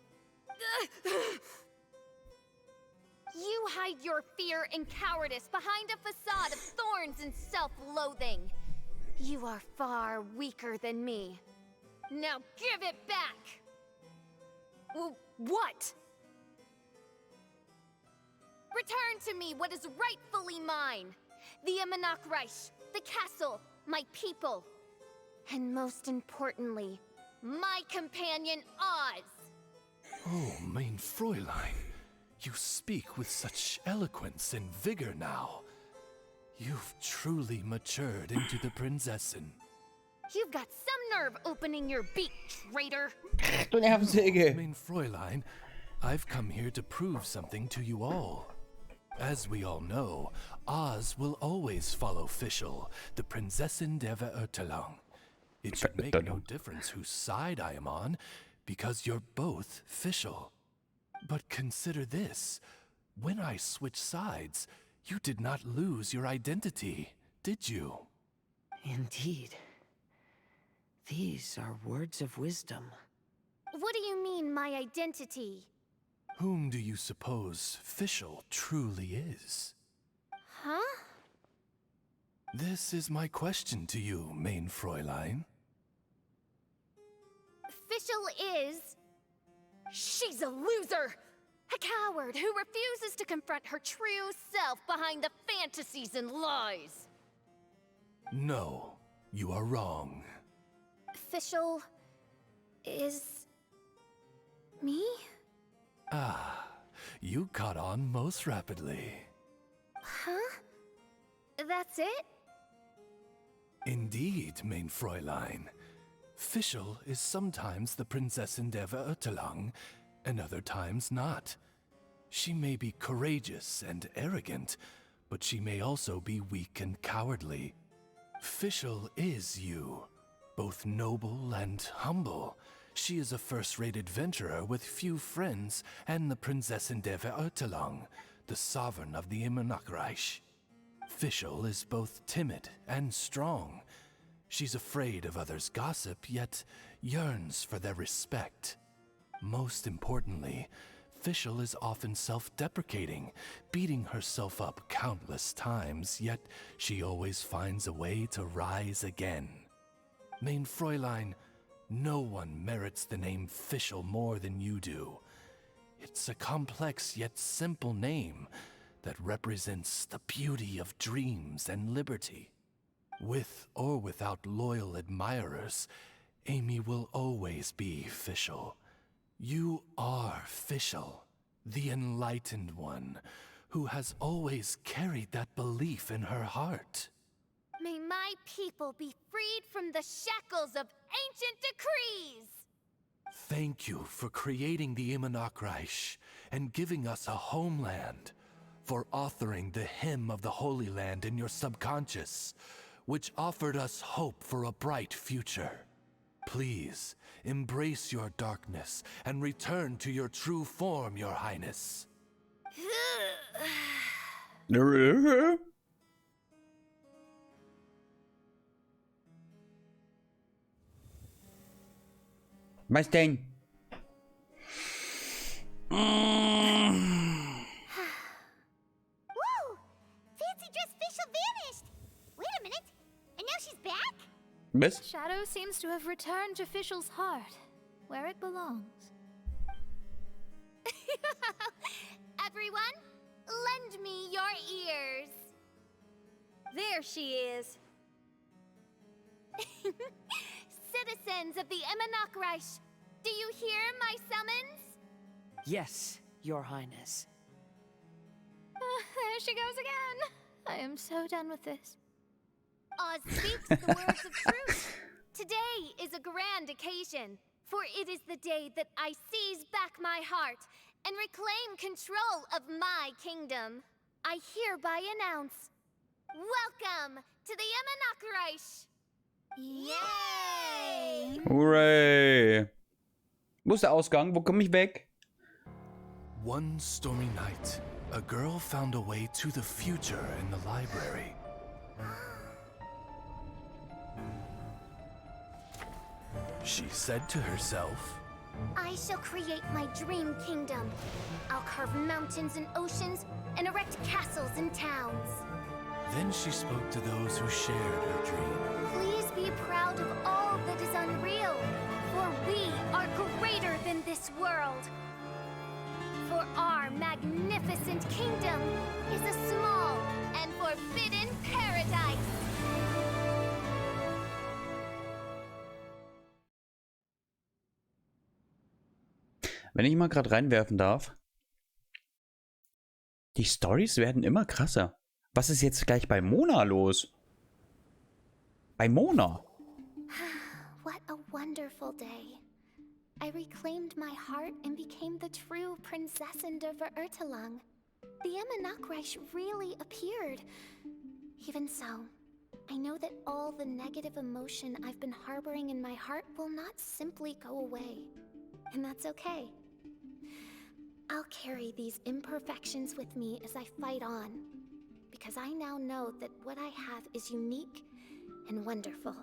You hide your fear and cowardice behind a facade of thorns and self-loathing. You are far weaker than me. Now give it back! What? Return to me what is rightfully mine. The Reich, the castle, my people. And most importantly, my companion Oz. Oh, mein Fräulein. You speak with such eloquence and vigor now. You've truly matured into the Prinzessin. You've got some nerve opening your beak, traitor. Mein Fräulein, I've come here to prove something to you all. As we all know, Oz will always follow Fischl, the Prinzessin der Verirrtelung. It should make no difference whose side I am on, because you're both Fischl. But consider this. When I switched sides, you did not lose your identity, did you? Indeed. These are words of wisdom. What do you mean, my identity? Whom do you suppose Fischl truly is? Huh? This is my question to you, mein Fräulein. Fischl is... She's a loser! A coward who refuses to confront her true self behind the fantasies and lies. No, you are wrong. Fischl is... me? Ah, you caught on most rapidly. Huh? That's it? Indeed, mein Fräulein. Fischl is sometimes the Prinzessin der Verirrtelung, and other times not. She may be courageous and arrogant, but she may also be weak and cowardly. Fischl is you, both noble and humble. She is a first-rate adventurer with few friends and the Prinzessin der Verirrtelung, the sovereign of the Reich. Fischl is both timid and strong. She's afraid of others' gossip, yet yearns for their respect. Most importantly, Fischl is often self-deprecating, beating herself up countless times, yet she always finds a way to rise again. Mein Fräulein, no one merits the name Fischl more than you do. It's a complex yet simple name that represents the beauty of dreams and liberty. With or without loyal admirers, Amy will always be Fischl. You are Fischl, the enlightened one, who has always carried that belief in her heart. May my people be freed from the shackles of ancient decrees! Thank you for creating the Immonachreich and giving us a homeland, for authoring the hymn of the Holy Land in your subconscious, which offered us hope for a bright future. Please, embrace your darkness and return to your true form, Your Highness. Was denn? Woo! Fancy dress Fischl vanished! Wait a minute, and now she's back? Was? Shadow seems to have returned to Fischl's heart, where it belongs. Everyone, lend me your ears. There she is. Citizens of the Immonachreich, do you hear my summons? Yes, Your Highness. There she goes again. I am so done with this. Oz speaks the words of truth. Today is a grand occasion, for it is the day that I seize back my heart and reclaim control of my kingdom. I hereby announce, welcome to the Immonachreich! Yay! Hooray! Wo ist der Ausgang? Wo komme ich weg? One stormy night, a girl found a way to the future in the library. She said to herself, I shall create my dream kingdom. I'll carve mountains and oceans and erect castles and towns. Then she spoke to those who shared her dream. Please be proud of all that is unreal, for we are greater than this world. For our magnificent kingdom is a small and forbidden paradise. Wenn ich mal gerade reinwerfen darf. Die Storys werden immer krasser. Was ist jetzt gleich bei Mona los? Bei Mona? What a wonderful day. I reclaimed my heart and became the true Prinzessin der Verurteilung. The Immonachreich really appeared. Even so, I know that all the negative emotion I've been harboring in my heart will not simply go away. And that's okay. I'll carry these imperfections with me as I fight on, because I now know that what I have is unique and wonderful.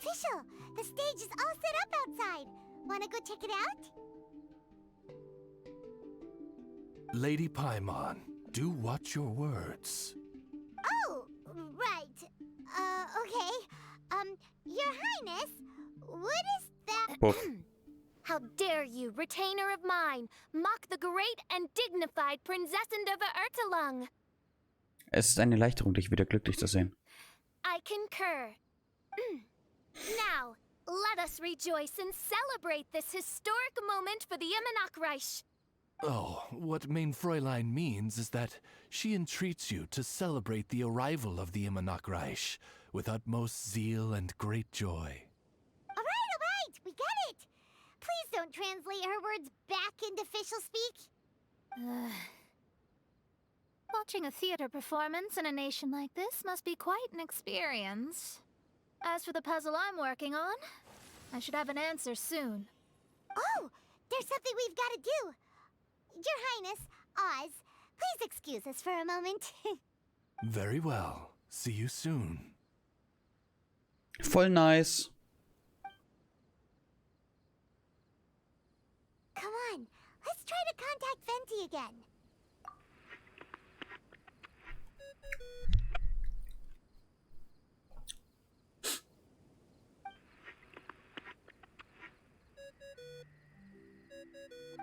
Fischl, the stage is all set up outside. Wanna go check it out? Lady Paimon, do watch your words. Oh, right. Okay. Your Highness, what is that? How dare you, retainer of mine, mock the great and dignified Prinzessin der Verurteilung? Es ist eine Erleichterung, dich wieder glücklich zu sehen. I concur. Now, let us rejoice and celebrate this historic moment for the Immonachreich. Oh, what Mein Fräulein means is that she entreats you to celebrate the arrival of the Immonachreich with utmost zeal and great joy. All right, we got it. Please don't translate her words back into Fischl speak. Watching a theater performance in a nation like this must be quite an experience. As for the puzzle I'm working on, I should have an answer soon. Oh, there's something we've got to do. Your Highness, Oz, please excuse us for a moment. Very well. See you soon. Voll nice. Come on, let's try to contact Venti again.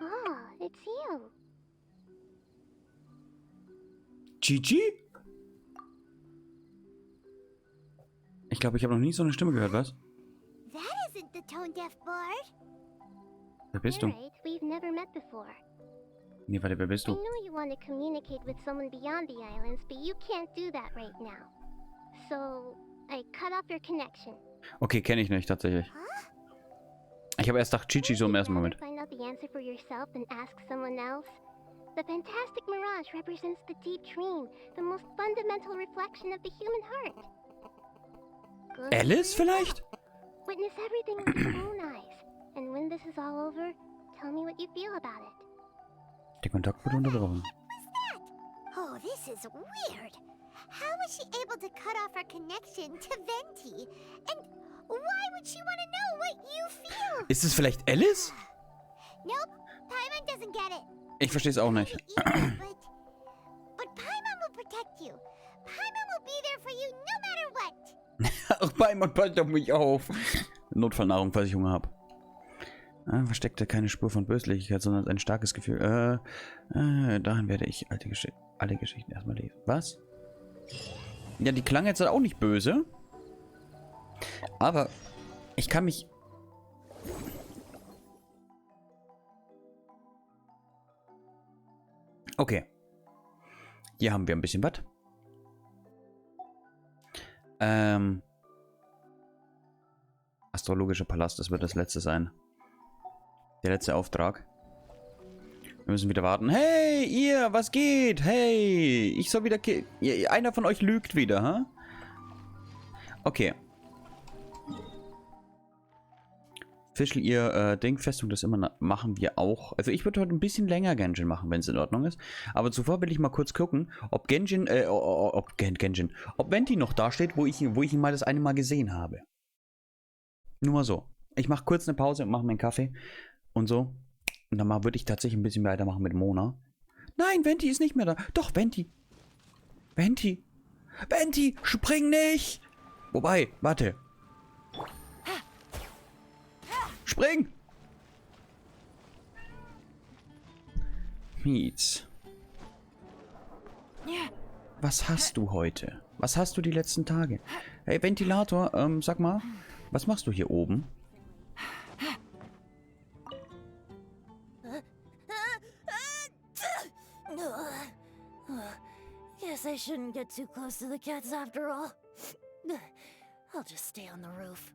Oh, it's you. Gigi? Ich glaube, ich habe noch nie so eine Stimme gehört, was? That isn't the tone deaf bard. Wer bist du? Right, we've never met before. Nee, warte, wer bist I du? know you want to communicate with someone beyond the islands, but you can't do that right now. So, I cut off your connection. Okay, kenne ich nicht, tatsächlich. Ich habe erst gedacht, Gigi so im ersten Moment. Find out the answer for yourself and ask someone else. The fantastic mirage represents the deep dream, the most fundamental reflection of the human heart. Good. Alice vielleicht? Witness everything with your own eyes. And when this is all over, tell me what you feel about it. Der Kontakt wurde unterbrochen. Oh, this is weird. How was she able to cut off her connection to Venti? And why would she want to know what you feel? Ist es vielleicht Alice? Nope, Paimon doesn't get it. Ich verstehe es auch nicht. But Paimon will protect you. Paimon will be there for you no matter what. Ach, Paimon, passt auf mich auf. Notfallnahrung, falls ich Hunger habe. Versteckte keine Spur von Böslichkeit, sondern ein starkes Gefühl. Dahin werde ich alle Geschichten erstmal lesen. Was? Ja, die klang jetzt auch nicht böse. Aber ich kann mich... Okay. Hier haben wir ein bisschen was. Astrologischer Palast, das wird das letzte sein. Der letzte Auftrag. Wir müssen wieder warten. Hey, ihr, was geht? Hey, ich soll wieder... Einer von euch lügt wieder, ha? Okay. Fischl, ihr Ding-Festung, das immer machen wir auch. Also ich würde heute ein bisschen länger Genshin machen, wenn es in Ordnung ist. Aber zuvor will ich mal kurz gucken, ob Genshin, ob Venti noch da steht, wo ich ihn mal das eine Mal gesehen habe. Nur mal so. Ich mache kurz eine Pause und mache mir einen Kaffee und so. Und dann würde ich tatsächlich ein bisschen weitermachen mit Mona. Nein, Venti ist nicht mehr da. Doch, Venti. Venti, spring nicht! Wobei, warte. Spring! Mietz. Was hast du heute? Was hast du die letzten Tage? Hey, Ventilator, sag mal, was machst du hier oben? Guess I shouldn't get too close to the cats after all. I'll just stay on the roof.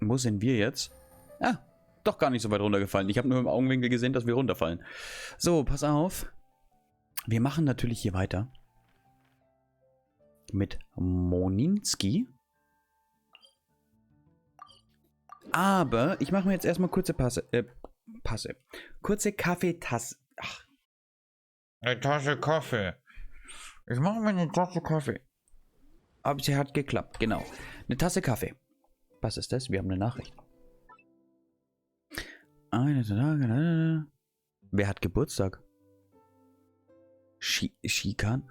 Wo sind wir jetzt? Ah, doch gar nicht so weit runtergefallen. Ich habe nur im Augenwinkel gesehen, dass wir runterfallen. So, pass auf. Wir machen natürlich hier weiter. Mit Moninski. Aber ich mache mir jetzt erstmal kurze kurze Kaffeetasse. Ach. Eine Tasse Kaffee. Ich mache mir eine Tasse Kaffee. Aber sie hat geklappt, genau. Eine Tasse Kaffee. Was ist das? Wir haben eine Nachricht. Wer hat Geburtstag? Shikan?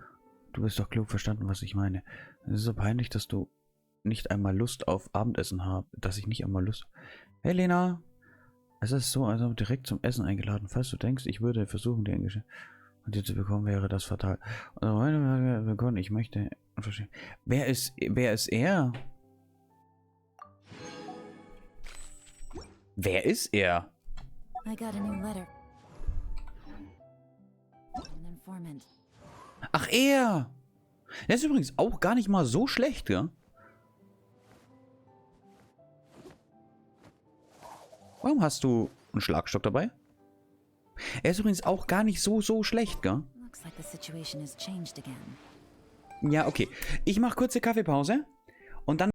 Du bist doch klug verstanden, was ich meine. Es ist so peinlich, dass du nicht einmal Lust auf Abendessen hast. Dass ich nicht einmal Lust... Hey Lena! Es ist so, als ob direkt zum Essen eingeladen. Falls du denkst, ich würde versuchen, dir ein Geschenk und dir zu bekommen, wäre das fatal. Ich möchte... Wer ist er? Wer ist er? I got a new letter. An informant. Ach, er! Der ist übrigens auch gar nicht mal so schlecht, ja? Warum hast du einen Schlagstock dabei? Er ist übrigens auch gar nicht so schlecht, gell? Looks like the situation has changed again. Ja, okay. Ich mache kurze Kaffeepause und dann